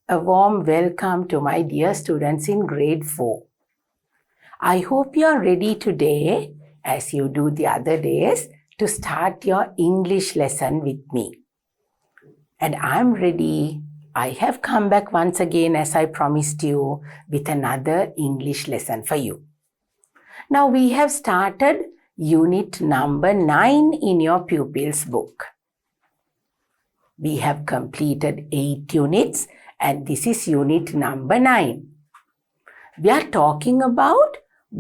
A warm welcome to my dear students in grade 4. I hope you are ready today, as you do the other days, to start your English lesson with me. And I'm ready. I have come back once again, as I promised you, with another English lesson for you. Now we have started unit number 9 in your pupils book. We have completed 8 units and this is unit number 9. We are talking about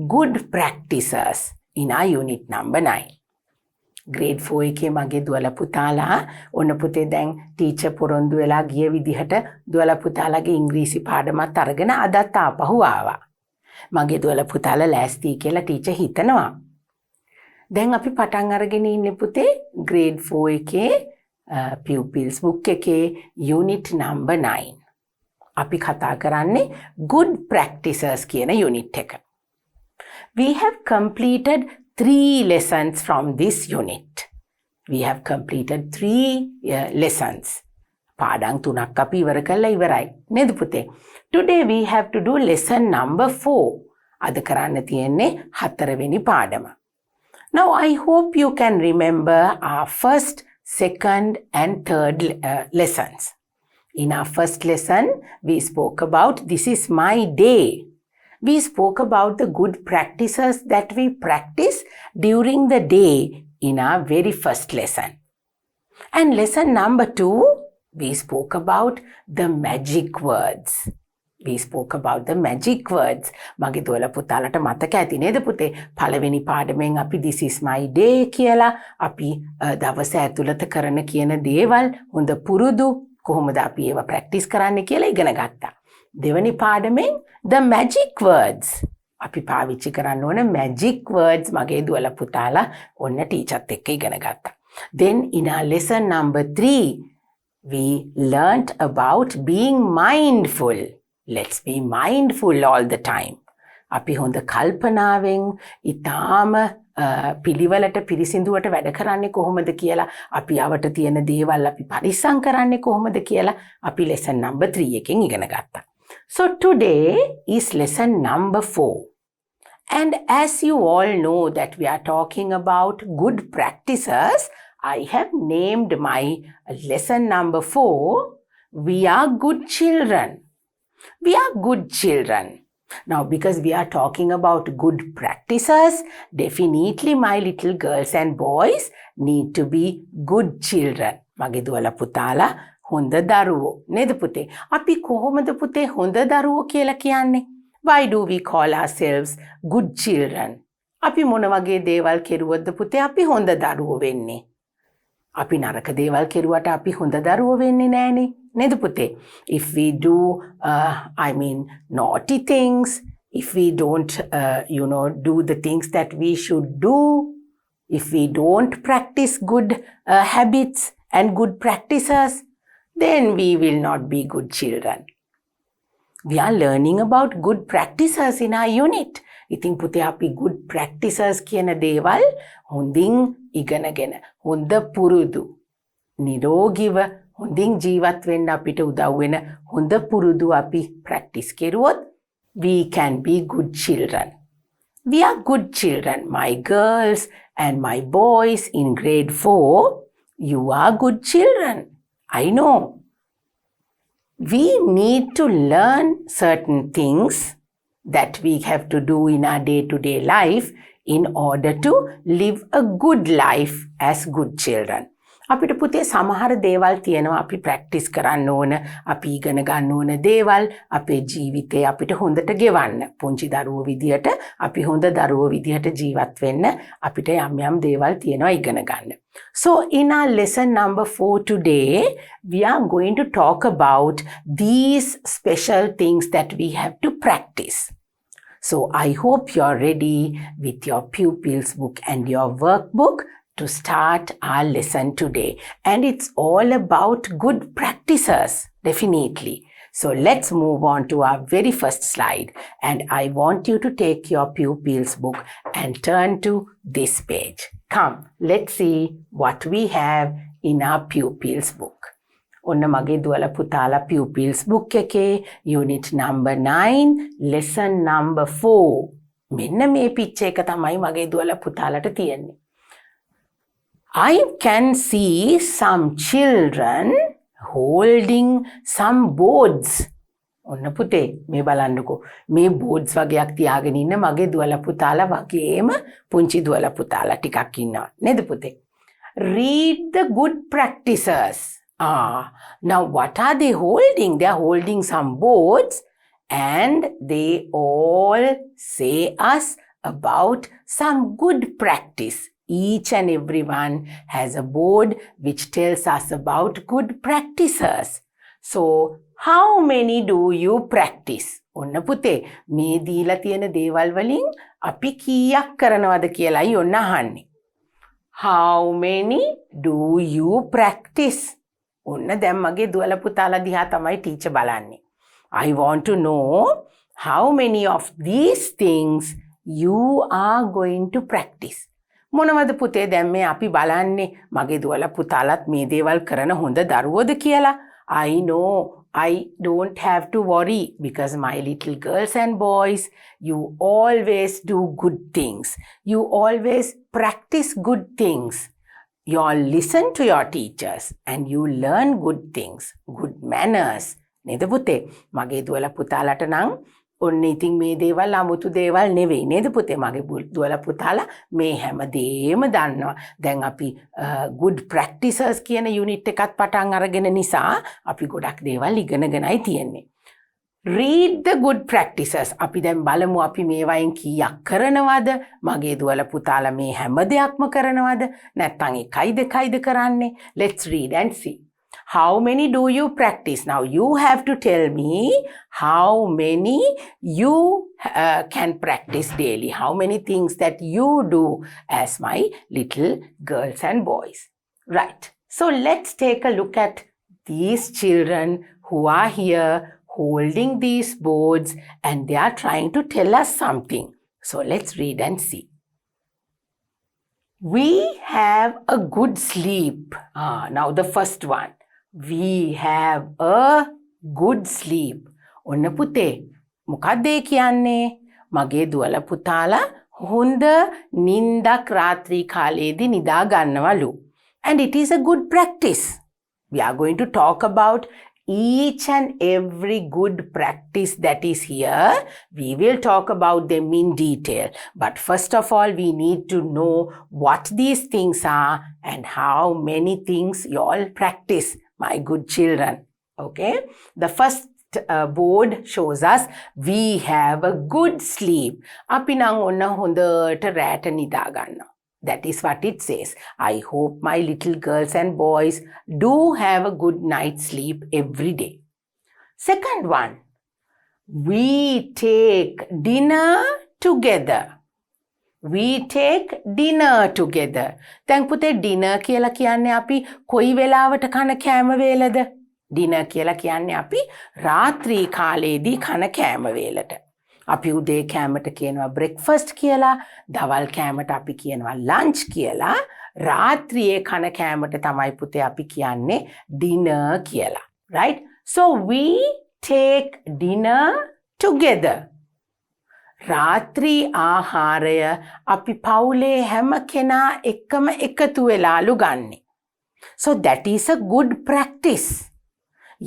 good practices in our unit number 9. Grade 4 එකේ මගේ දුවලා පුතාලා ඔන්න පුතේ දැන් teacher පොරොන්දු වෙලා ගිය විදිහට දුවලා පුතාලාගේ ඉංග්‍රීසි පාඩමත් අරගෙන අදත් ආපහු ආවා. මගේ දුවලා පුතාලා ලෑස්ති කියලා ටීචර් හිතනවා. දැන් අපි පටන් අරගෙන ඉන්නේ පුතේ grade 4 එකේ pupils book එකේ unit number 9. අපි කතා කරන්නේ good practices කියන unit එක. We have completed 3 lessons from this unit. We have completed 3 lessons. පාඩම් 3ක් අපි ඉවර කරලා ඉවරයි. නේද පුතේ? Today we have to do lesson number 4. අද කරන්න තියෙන්නේ 4 වෙනි පාඩම. Now I hope you can remember our first, second and third lessons. In our first lesson, we spoke about this is my day. We spoke about the good practices that we practice during the day in our very first lesson. And lesson number 2, we spoke about the magic words. We spoke about the magic words. මගේ දුවලා පුතාලට මතක ඇති නේද පුතේ? පළවෙනි පාඩමෙන් අපි this is my day කියලා අපි දවස ඇතුළත කරන කියන දේවල් හොඳ පුරුදු කොහොමද අපි ඒවා ප්‍රැක්ටිස් කරන්න කියලා ඉගෙන ගත්තා. දෙවැනි පාඩමෙන් the magic words. අපි පාවිච්චි කරන්න ඕන magic words මගේ දුවලා පුතාලා ඔන්න ටීචර්ත් එක්ක ඉගෙන ගත්තා. Then in our lesson number 3, we learnt about being mindful. Let's be mindful all the time. අපි හොඳ කල්පනාවෙන් ඊටාම පිළිවෙලට පිරිසිදුවට වැඩ කරන්නේ කොහොමද කියලා අපි අවට තියෙන දේවල් අපි පරිස්සම් කරන්නේ කොහොමද කියලා අපි lesson number 3 එකෙන් ඉගෙන ගත්තා. So today is lesson number 4. And as you all know that we are talking about good practices, I have named my lesson number 4, We Are Good Children. We are good children. Now, because we are talking about good practices, definitely my little girls and boys need to be good children. මගේ දුවලා පුතාලා හොඳ දරුවෝ නේද පුතේ? අපි කොහොමද පුතේ හොඳ දරුවෝ කියලා කියන්නේ? Why do we call ourselves good children? අපි මොන වගේ දේවල් කෙරුවොත්ද පුතේ අපි හොඳ දරුවෝ වෙන්නේ? අපි නරක දේවල් කෙරුවට අපි හොඳ දරුවෝ වෙන්නේ නෑනේ. නේද පුතේ? If we do naughty things, if we don't do the things that we should do, if we don't practice good habits and good practices, then we will not be good children. We are learning about good practices in our unit. ඉතින් පුතේ අපි good practices කියන දේවල් හොඳින් ඉගෙනගෙන හොඳ පුරුදු නිරෝගීව හොඳින් ජීවත් වෙන්න අපිට උදව් වෙන හොඳ පුරුදු අපි practice කරුවොත් we can be good children. We are good children. My girls and my boys in grade 4, you are good children. I know. We need to learn certain things that we have to do in our day-to-day life in order to live a good life as good children. අපිට පුතේ සමහර දේවල් තියෙනවා අපි practice කරන්න ඕන අපි ඉගෙන ගන්න ඕන දේවල් අපේ ජීවිතේ අපිට හොඳට ගෙවන්න පුංචි දරුවෝ විදියට අපි හොඳ දරුවෝ විදියට ජීවත් වෙන්න අපිට යම් යම් දේවල් තියෙනවා ඉගෙන ගන්න. So in our lesson number 4 today we are going to talk about these special things that we have to practice. So I hope you are ready with your pupils book and your workbook to start our lesson today. And it's all about good practices, definitely. So let's move on to our very first slide. And I want you to take your pupils book and turn to this page. Come, let's see what we have in our pupils book. ඔන්න මගේ දුවලා පුතාලා pupils book එකේ unit number 9 lesson number 4 මෙන්න මේ picture එක තමයි මගේ දුවලා පුතාලට තියෙන්නේ. I can see some children holding some boards. ඔන්න පුතේ මේ බලන්නකෝ මේ boards වගේක් තියාගෙන ඉන්න මගේ දුවලා පුතාලා වගේම පුංචි දුවලා පුතාලා ටිකක් ඉන්නවා නේද පුතේ? Read the good practices. Now what are they holding? They are holding some boards and they all say us about some good practice. Each and everyone has a board which tells us about good practices. So how many do you practice? ඔන්න පුතේ මේ දීලා තියෙන දේවල් වලින් අපි කීයක් කරනවද කියලායි ඔන්න අහන්නේ. How many do you practice? ඔන්න දැන් මගේ දුවලා පුතාලා දිහා තමයි ටීචර් බලන්නේ. I want to know how many of these things you are going to practice. මොනවද පුතේ දැන් මේ අපි බලන්නේ මගේ දුවලා පුතාලත් මේ දේවල් කරන හොඳ දරුවෝද කියලා. I know I don't have to worry because my little girls and boys, you always do good things. You always practice good things. You all listen to your teachers and you learn good things, good manners. නේද පුතේ? මගේ දුවලා පුතාලට නම් ඔන්න ඉතින් මේ දේවල් 아무තු දේවල් නෙවෙයි නේද පුතේ? මගේ දුවලා පුතාලා මේ හැම දෙයක්ම දන්නවා. දැන් අපි good practices කියන unit එකත් පටන් අරගෙන නිසා අපි ගොඩක් දේවල් ඉගෙනගෙනයි තියෙන්නේ. Read the good practices. අපි දැන් බලමු අපි මේවයින් කීයක් කරනවද? මගේ දුවලා පුතාලා මේ හැම දෙයක්ම කරනවද? නැත්නම් එකයි දෙකයිද කරන්නේ? Let's read and see. How many do you practice? Now you have to tell me how many you can practice daily. How many things that you do as my little girls and boys. Right. So let's take a look at these children who are here holding these boards and they are trying to tell us something. So let's read and see. We have a good sleep. Now the first one. We have a good sleep. ඔන්න පුතේ මොකක්ද ඒ කියන්නේ? මගේ දුවලා පුතාලා හොඳ නිින්දක් රාත්‍රී කාලයේදී නිදා ගන්නවලු. And it is a good practice. We are going to talk about each and every good practice that is here. We will talk about them in detail. But first of all, we need to know what these things are and how many things you all practice. My good children. Okay. The first board shows us we have a good sleep. අපි නම් ඔන්න හොඳට රැට නිදා ගන්නවා. That is what it says. I hope my little girls and boys do have a good night's sleep every day. Second one. We take dinner together. We take dinner together. දැන් පුතේ dinner කියලා කියන්නේ අපි කොයි වෙලාවට කන කෑම වේලද? dinner කියලා කියන්නේ අපි රාත්‍රී කාලේදී කන කෑම වේලට. අපි උදේ කෑමට කියනවා breakfast කියලා, දවල් කෑමට අපි කියනවා lunch කියලා, රාත්‍රියේ කන කෑමට තමයි පුතේ අපි කියන්නේ dinner කියලා. Right? So we take dinner together. රාත්‍රී ආහාරය අපි පවුලේ හැම කෙනා එක්කම එකතු වෙලාලු ගන්නේ. So that is a good practice.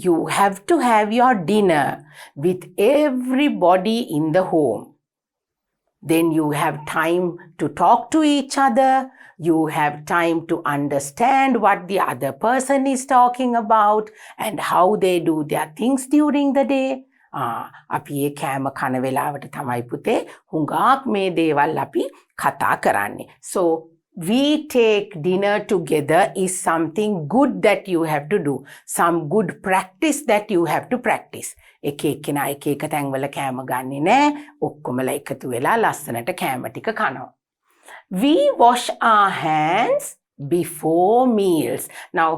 You have to have your dinner with everybody in the home. Then you have time to talk to each other. You have time to understand what the other person is talking about and how they do their things during the day. අපි ඒ කෑම කන වෙලාවට තමයි පුතේ හුඟක් මේ දේවල් අපි කතා කරන්නේ. So we take dinner together is something good that you have to do. Some good practice that you have to practice. එක එක්කෙනා එක එක තැන්වල කෑම ගන්නේ නැහැ. ඔක්කොමලා එකතු වෙලා ලස්සනට කෑම ටික කනවා. We wash our hands before meals. Now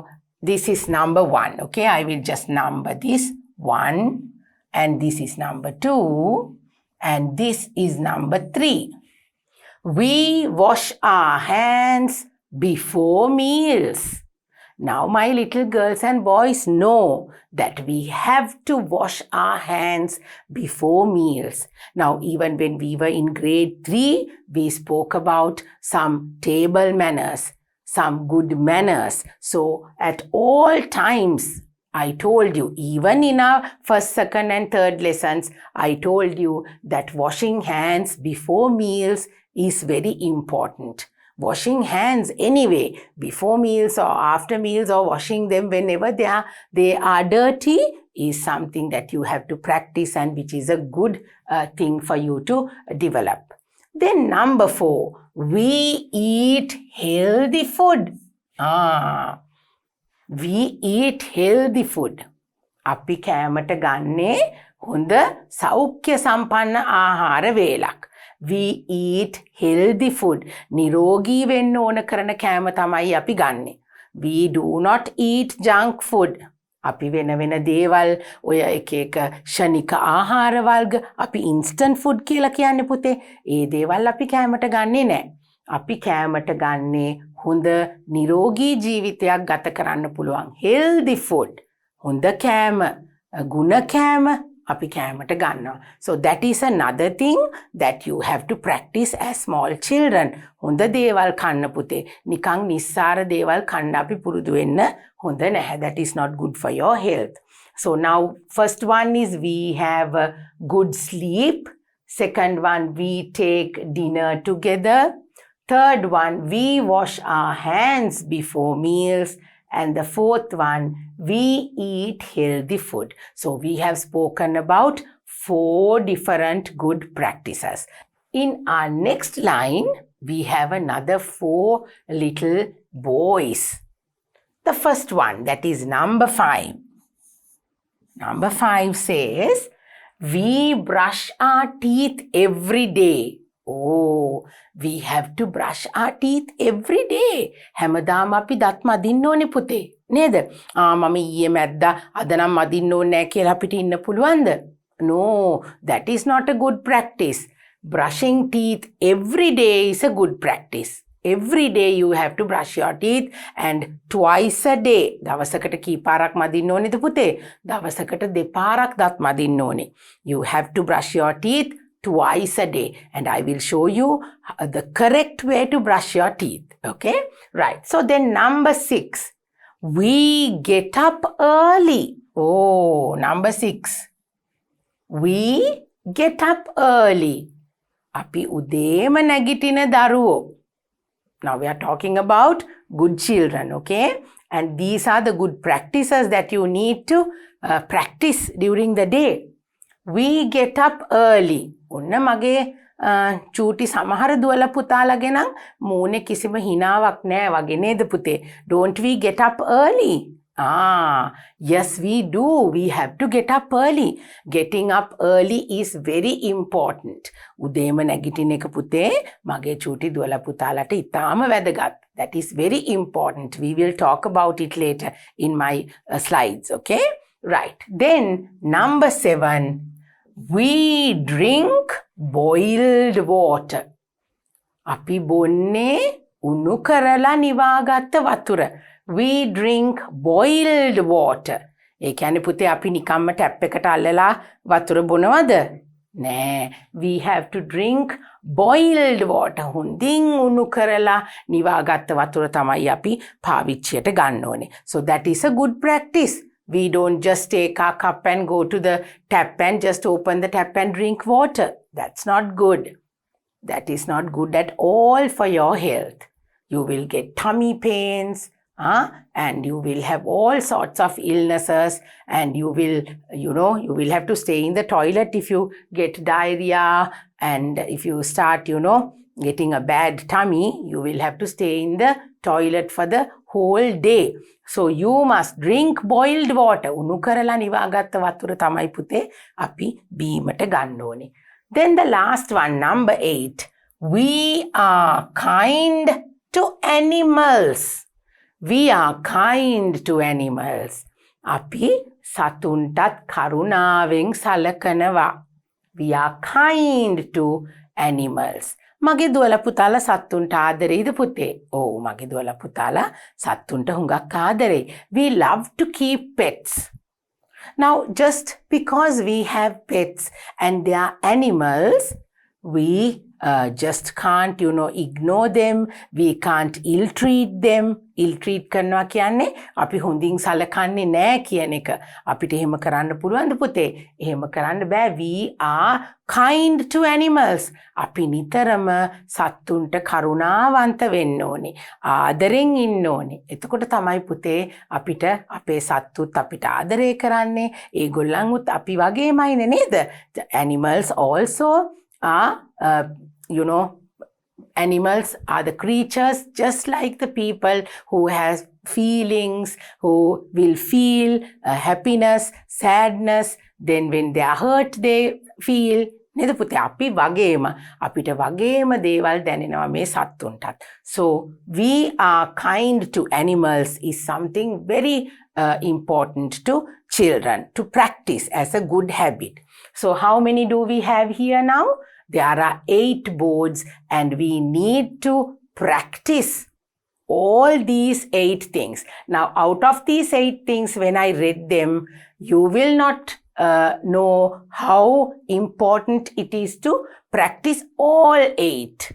this is number 1. Okay, I will just number this 1. And this is number 2, and this is number 3. We wash our hands before meals. Now my little girls and boys know that we have to wash our hands before meals. Now even when we were in grade 3, we spoke about some table manners, some good manners. So at all times, I told you, even in our first, second and third lessons, I told you that washing hands before meals is very important. Washing hands anyway, before meals or after meals, or washing them whenever they are dirty, is something that you have to practice, and which is a good thing for you to develop. Then number 4, we eat healthy food. We eat healthy food. අපි කෑමට ගන්නේ හොඳ සෞඛ්‍ය සම්පන්න ආහාර වේලක්. We eat healthy food. නිරෝගී වෙන්න ඕන කරන කෑම තමයි අපි ගන්නෙ. We do not eat junk food. අපි වෙන වෙන දේවල්, ඔය එක එක ක්ෂණික ආහාර වර්ග, අපි instant food කියලා කියන්නේ පුතේ. ඒ දේවල් අපි කෑමට ගන්නෙ නෑ. අපි කෑමට ගන්නේ හොඳ නිරෝගී ජීවිතයක් ගත කරන්න පුළුවන් healthy food. හොඳ කෑම, ගුණ කෑම අපි කෑමට ගන්නවා. So that is another thing that you have to practice as small children. හොඳ දේවල් කන්න පුතේ. නිකන් නිස්සාර දේවල් කන්න අපි පුරුදු වෙන්න හොඳ නැහැ. That is not good for your health. So now first one is we have a good sleep. Second one, we take dinner together. Third one, we wash our hands before meals. And the fourth one, we eat healthy food. So we have spoken about 4 different good practices. In our next line, we have another 4 little boys. The first one, that is number 5. Number 5 says, we brush our teeth every day. Oh, we have to brush our teeth every day. හැමදාම අපි දත් මදින්න ඕනේ පුතේ. නේද? මම ඊයේ මැද්දා අද නම් මදින්න ඕනේ නැහැ කියලා අපිට ඉන්න පුළුවන්ද? No, that is not a good practice. Brushing teeth every day is a good practice. Every day you have to brush your teeth, and twice a day. දවසකට කීපාරක් මදින්න ඕනේද පුතේ? දවසකට දෙපාරක් දත් මදින්න ඕනේ. You have to brush your teeth twice a day, and I will show you the correct way to brush your teeth. Okay, right. So then number 6, we get up early. Oh, number 6, we get up early. අපි උදේම නැගිටින දරුවෝ. Now we are talking about good children, okay? And these are the good practices that you need to practice during the day. We get up early. ඔන්න මගේ චූටි සමහර දුවල පුතාලගේ නම් මූණේ කිසිම හිනාවක් නෑ වගේ නේද පුතේ? Don't we get up early? Yes we do. We have to get up early. Getting up early is very important. උදේම නැගිටින එක පුතේ මගේ චූටි දුවල පුතාලට ඉතාම වැදගත්. That is very important. We will talk about it later in my slides, okay? Right. Then number 7, we drink boiled water. අපි බොන්නේ උණු කරලා නිවාගත්ත වතුර. We drink boiled water. ඒ කියන්නේ පුතේ අපි නිකම්ම ටැප් එකට අල්ලලා වතුර බොනවද? නෑ. We have to drink boiled water. හොඳින් උණු කරලා නිවාගත්ත වතුර තමයි අපි පාවිච්චියට ගන්න ඕනේ. So that is a good practice. We don't just take our cup and go to the tap and just open the tap and drink water. That's not good. That is not good at all for your health. You will get tummy pains, and you will have all sorts of illnesses, and you will have to stay in the toilet if you get diarrhea, and if you start, getting a bad tummy, you will have to stay in the toilet for the whole day. So you must drink boiled water. උණු කරලා නිවාගත්ත වතුර තමයි පුතේ අපි බීමට ගන්න ඕනේ. Then the last one, number 8. We are kind to animals. We are kind to animals. අපි සතුන්ටත් කරුණාවෙන් සලකනවා. We are kind to animals. මගේ දුවලා පුතාලා සත්තුන්ට ආදරෙයිද පුතේ? ඔව් මගේ දුවලා පුතාලා සත්තුන්ට හුඟක් ආදරෙයි. We love to keep pets. Now just because we have pets and they are animals, we just can't ignore them. We can't ill-treat them. Ill-treat කරනවා කියන්නේ අපි හොඳින් සලකන්නේ නැහැ කියන එක. අපිට එහෙම කරන්න පුළුවන්ද පුතේ? එහෙම කරන්න බෑ. We are kind to animals. අපි නිතරම සත්තුන්ට කරුණාවන්ත වෙන්න ඕනේ. ආදරෙන් ඉන්න ඕනේ. එතකොට තමයි පුතේ අපිට අපේ සත්තුත් අපිට ආදරය කරන්නේ. ඒගොල්ලන්වත් අපි වගේමයිනේ නේද? Animals also are animals are the creatures just like the people who has feelings, who will feel happiness, sadness, then when they are hurt they feel. නේද පුතේ? අපි වගේම අපිට වගේම දේවල් දැනෙනවා මේ සත්තුන්ටත්. So we are kind to animals is something very important to children to practice as a good habit. So how many do we have here now? There are 8 boards and we need to practice all these 8 things. Now out of these 8 things, when I read them, you will not know how important it is to practice all 8.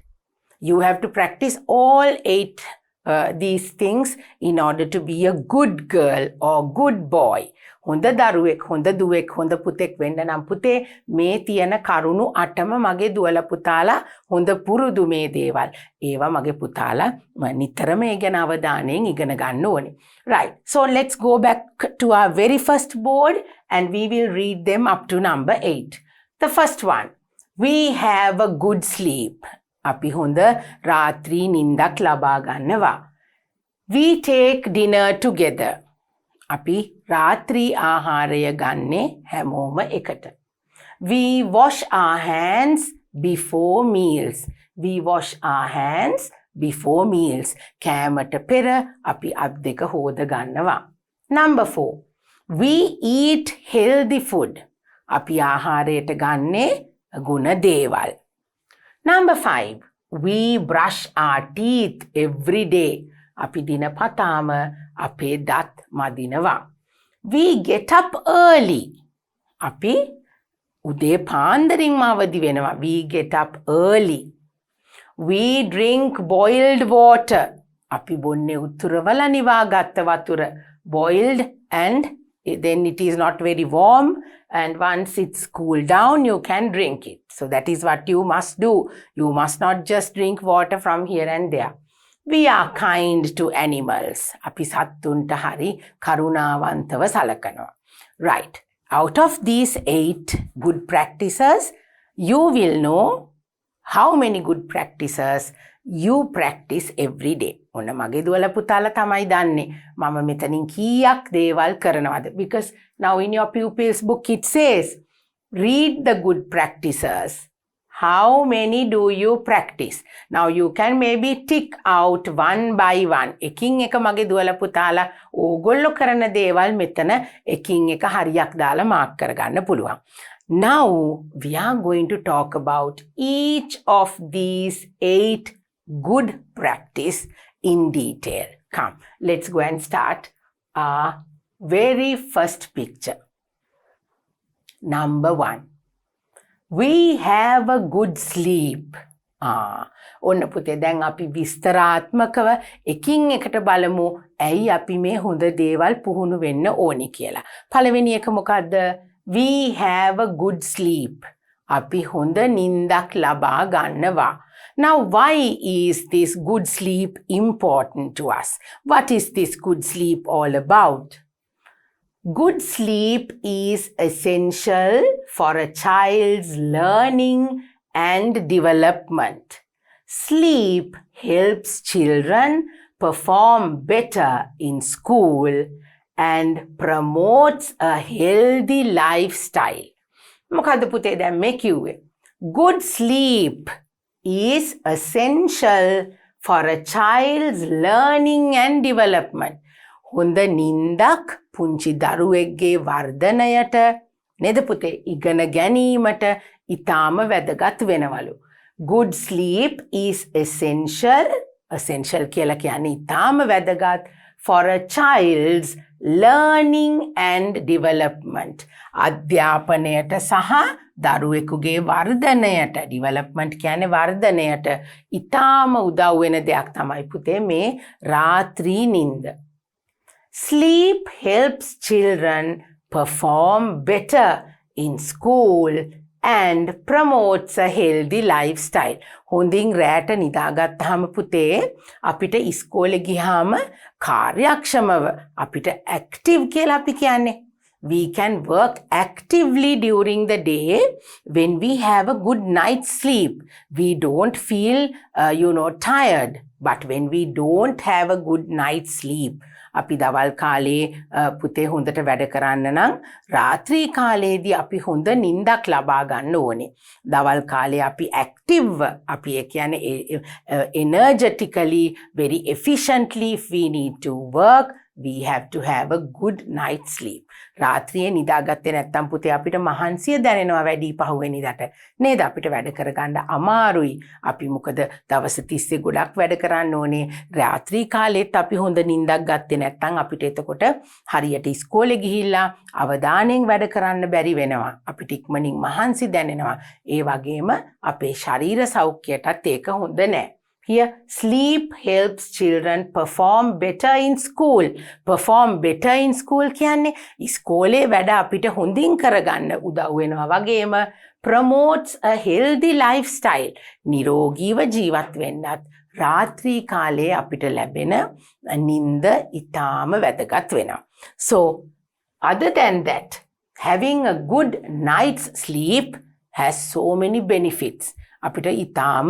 You have to practice all 8 these things in order to be a good girl or good boy. හොඳ දරුවෙක්, හොඳ දුවෙක්, හොඳ පුතෙක් වෙන්න නම් පුතේ මේ තියෙන කරුණු 8ම මගේ දුවලා පුතාලා හොඳ පුරුදු මේ දේවල්. ඒවා මගේ පුතාලා නිතරම ඒ ගැන අවධානයෙන් ඉගෙන ගන්න ඕනේ. Right. So let's go back to our very first board and we will read them up to number 8. The first one. We have a good sleep. අපි හොඳ රාත්‍රී නිින්දක් ලබා ගන්නවා. We take dinner together. අපි රාත්‍රී ආහාරය ගන්නේ හැමෝම එකට. We wash our hands before meals. We wash our hands before meals. කෑමට පෙර අපි අත් දෙක හොද ගන්නවා. Number 4. We eat healthy food. අපි ආහාරයට ගන්නේ ගුණ දේවල්. Number 5. We brush our teeth every day. අපි දිනපතාම අපේ දත් මදිනවා. We get up early. අපි උදේ පාන්දරින්ම අවදි වෙනවා. We get up early. We drink boiled water. අපි බොන්නේ උතුරවල නිවාගත්ත වතුර. Boiled and then it is not very warm and once it's cooled down you can drink it. So that is what you must do. You must not just drink water from here and there. We are kind to animals. අපි සත්තුන්ට හරි කරුණාවන්තව සලකනවා. Right. Out of these 8 good practices, you will know how many good practices you practice every day. ඔන්න මගේ දුවලා පුතාලා තමයි දන්නේ මම මෙතනින් කීයක් දේවල් කරනවද. Because now in your pupils book it says, read the good practices. How many do you practice? Now you can maybe tick out one by one. එකින් එක මගේ දුවලා පුතාලා ඕගොල්ලෝ කරන දේවල් මෙතන එකින් එක හරියක් දාලා මාක් කරගන්න පුළුවන්. Now we are going to talk about each of these 8 good practice in detail. Come, let's go and start our very first picture. Number 1. We have a good sleep. ඔන්න පුතේ දැන් අපි විස්තරාත්මකව එකින් එකට බලමු ඇයි අපි මේ හොඳ දේවල් පුහුණු වෙන්න ඕනි කියලා. පළවෙනි එක මොකද්ද? We have a good sleep. අපි හොඳ නිින්දක් ලබා ගන්නවා. Now why is this good sleep important to us? What is this good sleep all about? Good sleep is essential for a child's learning and development. Sleep helps children perform better in school and promotes a healthy lifestyle. මොකද්ද පුතේ දැන් මේ කිව්වේ? Good sleep is essential for a child's learning and development. හොඳ නිින්දක් පුංචි දරුවෙක්ගේ වර්ධනයට නේද පුතේ ඉගෙන ගැනීමට ඉතාම වැදගත් වෙනවලු. Good sleep is essential කියලා කියන්නේ ඉතාම වැදගත් for a child's learning and development. අධ්‍යාපනයට සහ දරුවෙකුගේ වර්ධනයට, development කියන්නේ වර්ධනයට ඉතාම උදව් වෙන දෙයක් තමයි පුතේ මේ රාත්‍රී නිින්ද. Sleep helps children perform better in school and promotes a healthy lifestyle. හොඳින් රැට නිදාගත්තාම පුතේ අපිට ඉස්කෝලේ ගියාම කාර්යක්ෂමව අපිට active කියලා අපි කියන්නේ. We can work actively during the day when we have a good night's sleep. We don't feel, tired. But when we don't have a good night's sleep, අපි දවල් කාලේ පුතේ හොඳට වැඩ කරන්න නම් රාත්‍රී කාලේදී අපි හොඳ නිින්දක් ලබා ගන්න ඕනේ. දවල් කාලේ අපි active, අපි ඒ කියන්නේ energetically, very efficiently, if we need to work, we have to have a good night's sleep. රාත්‍රියේ නිදාගත්තේ නැත්නම් පුතේ අපිට මහන්සිය දැනෙනවා වැඩි පහුවෙනිදට. නේද? අපිට වැඩ කරගන්න අමාරුයි. අපි මොකද දවස් 30 ගොඩක් වැඩ කරන්න ඕනේ. රාත්‍රී කාලෙත් අපි හොඳ නිින්දක් ගත්තේ නැත්නම් අපිට එතකොට හරියට ඉස්කෝලේ ගිහිල්ලා අවධානයෙන් වැඩ කරන්න බැරි වෙනවා. අපිට ඉක්මනින් මහන්සි දැනෙනවා. ඒ වගේම අපේ ශරීර සෞඛ්‍යයටත් ඒක හොඳ නැහැ. Here, sleep helps children perform better in school. Perform better in school කියන්නේ ඉස්කෝලේ වැඩ අපිට හොඳින් කරගන්න උදව් වෙනවා වගේම promotes a healthy lifestyle. නිරෝගීව ජීවත් වෙන්නත් රාත්‍රී කාලේ අපිට ලැබෙන නිින්ද ඉතාම වැදගත් වෙනවා. So, other than that, having a good night's sleep has so many benefits. අපිට ඉතාම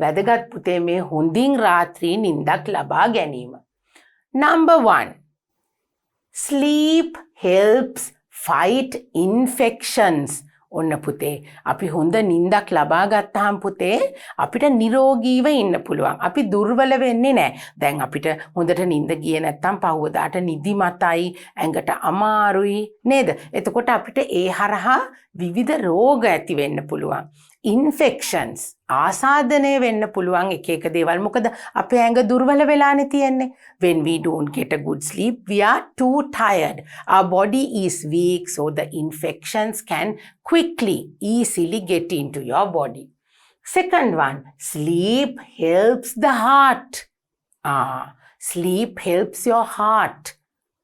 වැදගත් පුතේ මේ හොඳින් රාත්‍රී නිින්දක් ලබා ගැනීම. Number 1. Sleep helps fight infections. ඔන්න පුතේ අපි හොඳ නිින්දක් ලබා ගත්තාම පුතේ අපිට නිරෝගීව ඉන්න පුළුවන්. අපි දුර්වල වෙන්නේ නැහැ. දැන් අපිට හොඳට නිින්ද ගියේ නැත්නම් පහුවදාට නිදිමතයි, ඇඟට අමාරුයි නේද? එතකොට අපිට ඒ හරහා විවිධ රෝග ඇති වෙන්න පුළුවන්. Infections ආසාදනය වෙන්න පුළුවන් එක එක දේවල්. මොකද අපේ ඇඟ දුර්වල වෙලානේ තියෙන්නේ. When we don't get a good sleep, we are too tired. Our body is weak, so the infections can quickly, easily get into your body. Second one, sleep helps the heart. Sleep helps your heart.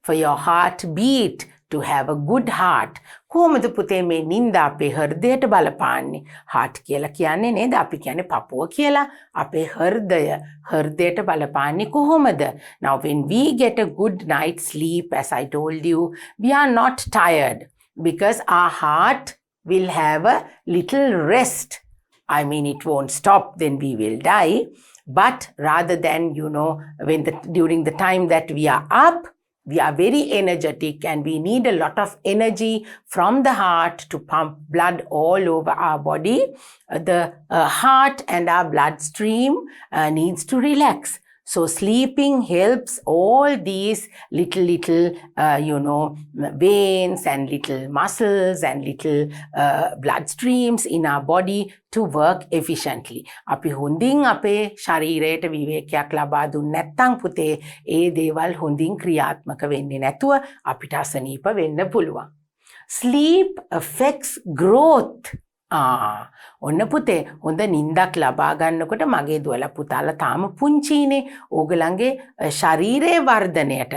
For your heartbeat to have a good heart. කොහොමද පුතේ මේ නිින්ද අපේ හෘදයට බලපාන්නේ? heart කියලා කියන්නේ නේද? අපි කියන්නේ පපුව කියලා. අපේ හෘදයට බලපාන්නේ කොහොමද? Now when we get a good night's sleep, as I told you, we are not tired because our heart will have a little rest. I mean, it won't stop, then we will die. But rather than, during the time that we are up, we are very energetic and we need a lot of energy from the heart to pump blood all over our body. The heart and our bloodstream needs to relax. So sleeping helps all these little veins and little muscles and little blood streams in our body to work efficiently. අපි හොඳින් අපේ ශරීරයට විවේකයක් ලබා දුන්නේ නැත්නම් පුතේ ඒ දේවල් හොඳින් ක්‍රියාත්මක වෙන්නේ නැතුව අපිට අසනීප වෙන්න පුළුවන්. Sleep affects growth. ඔන්න පුතේ හොඳ නිින්දක් ලබා ගන්නකොට මගේ දුවලා පුතාලා තාම පුංචිනේ. ඕගලන්ගේ ශරීරයේ වර්ධනයට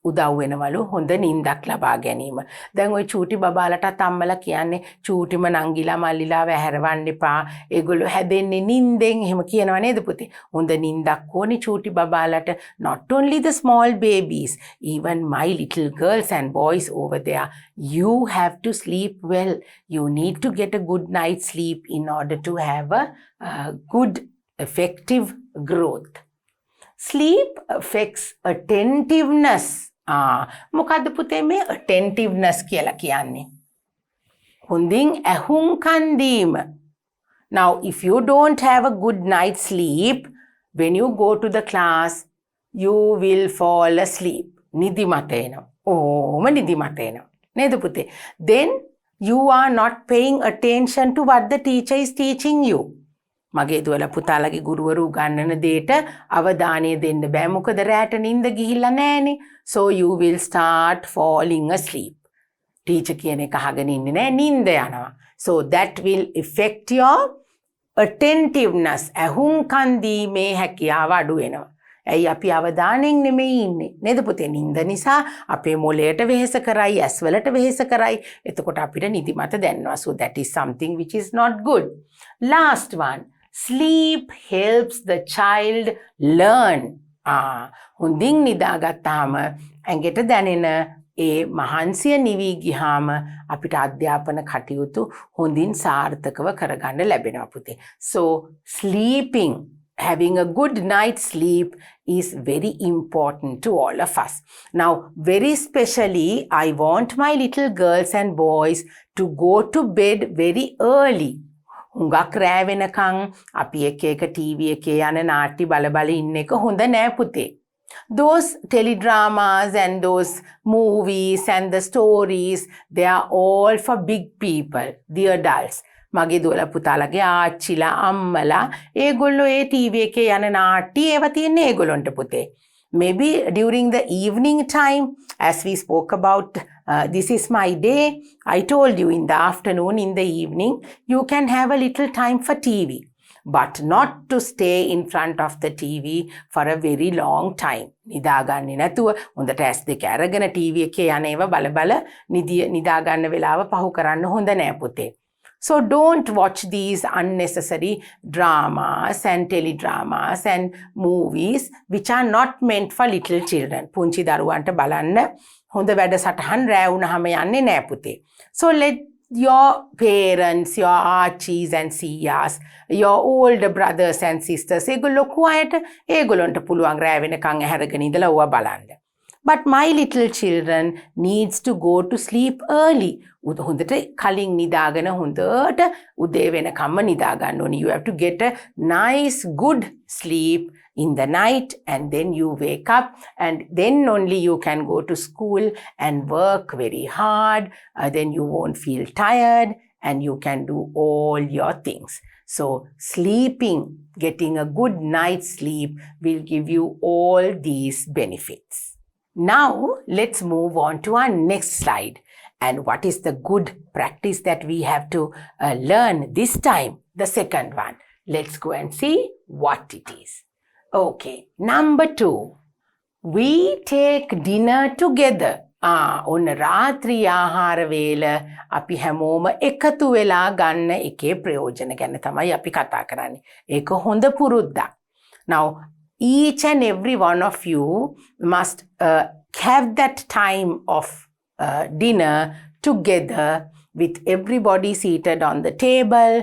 උදව් වෙනවලු හොඳ නිින්දක් ලබා ගැනීම. දැන් ওই චූටි බබාලටත් අම්මලා කියන්නේ චූටිම නංගිලා මල්ලිලා වැහැරවන්න එපා. ඒගොල්ලෝ හැදෙන්නේ නිින්දෙන් එහෙම කියනවා නේද පුතේ? හොඳ නිින්දක් ඕනේ චූටි බබාලට. Not only the small babies, even my little girls and boys over there, you have to sleep well. You need to get a good night's sleep in order to have a good, effective growth. Sleep affects attentiveness. මොකද්ද පුතේ මේ attentiveness කියලා කියන්නේ? හොඳින් ඇහුම්කන් දීම. Now, if you don't have a good night's sleep, when you go to the class, you will fall asleep. නිදිමත එනවා. නිදිමත එනවා. නේද පුතේ? Then you are not paying attention to what the teacher is teaching you. මගේ දුවලා පුතාලගේ ගුරුවරු උගන්වන දෙයට අවධානය දෙන්න බෑ මොකද රැට නිින්ද ගිහිල්ලා නැහනේ. So you will start falling asleep. Teacher කියන එක අහගෙන ඉන්නේ නැහැ නිින්ද යනවා. So that will affect your attentiveness. ඇහුම්කන් දීමේ හැකියාව අඩු වෙනවා. ඇයි අපි අවධානයෙන් නෙමෙයි ඉන්නේ නේද පුතේ? නිින්ද නිසා අපේ මොළයට වෙහෙස කරයි, ඇස්වලට වෙහෙස කරයි. එතකොට අපිට නිදිමත දැනෙනවා. So that is something which is not good. Last one. Sleep helps the child learn. හොඳින් නිදාගත්තාම ඇඟට දැනෙන ඒ මහන්සිය නිවි ගියාම අපිට අධ්‍යාපන කටයුතු හොඳින් සාර්ථකව කරගන්න ලැබෙනවා පුතේ. So sleeping, having a good night's sleep is very important to all of us. Now, very specially, I want my little girls and boys to go to bed very early. හුඟක් රෑ වෙනකන් අපි එක TV එකේ යන නාට්‍ය බල ඉන්න එක හොඳ නෑ පුතේ. Those teledramas and those movies and the stories, they are all for big people, the adults. මගේ දුවලා පුතාලගේ ආච්චිලා අම්මලා ඒගොල්ලෝ ඒ TV එකේ යන නාට්‍ය ඒව තියෙන්නේ ඒගොල්ලන්ට පුතේ. Maybe during the evening time, as we spoke about, this is my day. I told you in the afternoon, in the evening, you can have a little time for TV, but not to stay in front of the TV for a very long time. නිදාගන්නේ නැතුව හොඳට ඇස් දෙක අරගෙන TV එකේ යන ඒවා බල නිදාගන්න වෙලාව පහු කරන්න හොඳ නෑ පුතේ. So don't watch these unnecessary dramas and teledramas and movies which are not meant for little children. පුංචි දරුවන්ට බලන්න හොඳ වැඩසටහන් රෑ වුණාම යන්නේ නෑ පුතේ. So let your parents, your archies and seers, your older brothers and sisters, ඒගොල්ලෝ කුවයට ඒගොල්ලන්ට පුළුවන් රෑ වෙනකන් ඇහැරගෙන ඉඳලා ඕවා බලන්න. But my little children needs to go to sleep early. හොඳට කලින් නිදාගෙන හොඳට උදේ වෙනකම්ම නිදාගන්න ඕනේ. You have to get a nice good sleep in the night and then you wake up and then only you can go to school and work very hard. Then you won't feel tired and you can do all your things. So sleeping, getting a good night's sleep will give you all these benefits. Now, let's move on to our next slide. And what is the good practice that we have to learn this time? The second one. Let's go and see what it is. Okay, number 2. We take dinner together. ඔන්න රාත්‍රී ආහාර වේල අපි හැමෝම එකතු වෙලා ගන්න එකේ ප්‍රයෝජන ගැන තමයි අපි කතා කරන්නේ. ඒක හොඳ පුරුද්දක්. Now, each and every one of you must have that time of dinner together with everybody seated on the table,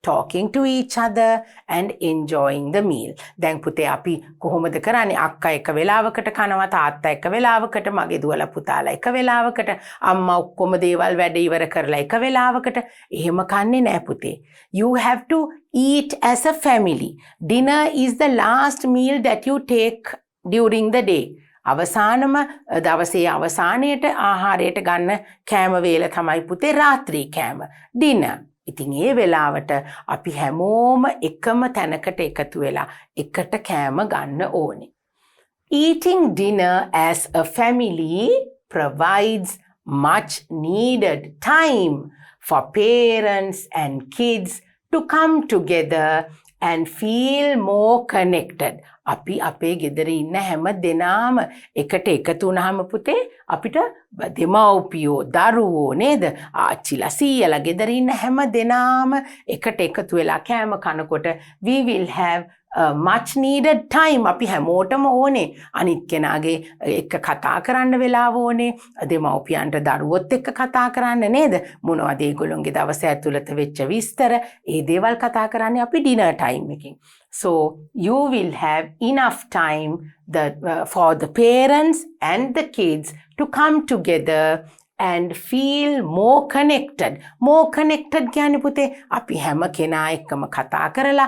talking to each other and enjoying the meal. දැන් පුතේ අපි කොහොමද කරන්නේ? අක්කා එක වෙලාවකට කනවා, තාත්තා එක වෙලාවකට, මගේ දුවලා පුතාලා එක වෙලාවකට, අම්මා ඔක්කොම දේවල් වැඩ ඉවර කරලා එක වෙලාවකට. එහෙම කන්නේ නෑ පුතේ. You have to eat as a family. Dinner is the last meal that you take during the day. අවසානම දවසේ අවසානයේට ආහාරයට ගන්න කෑම වේල තමයි පුතේ රාත්‍රී කෑම. dinner. ඉතින් ඒ වෙලාවට අපි හැමෝම එකම තැනකට එකතු වෙලා එකට කෑම ගන්න ඕනේ. Eating dinner as a family provides much needed time for parents and kids to come together and feel more connected. අපි අපේ ගෙදර ඉන්න හැම දෙනාම එකට එකතු වුණාම පුතේ අපිට දෙමව්පියෝ දරුවෝ නේද ආච්චිලා සීයලා ගෙදර ඉන්න හැම දෙනාම එකට එකතු වෙලා කෑම කනකොට we will have much needed time. අපි හැමෝටම ඕනේ අනිත් කෙනාගේ එක්ක කතා කරන්න වෙලාව ඕනේ. දෙමව්පියන්ට දරුවොත් එක්ක කතා කරන්න නේද? මොනවද ඒගොල්ලොන්ගේ දවස ඇතුළත වෙච්ච විස්තර ඒ දේවල් කතා කරන්නේ අපි dinner time එකකින්. So you will have enough time for the parents and the kids to come together and feel more connected. More connected කියන්නේ පුතේ අපි හැම කෙනා එක්කම කතා කරලා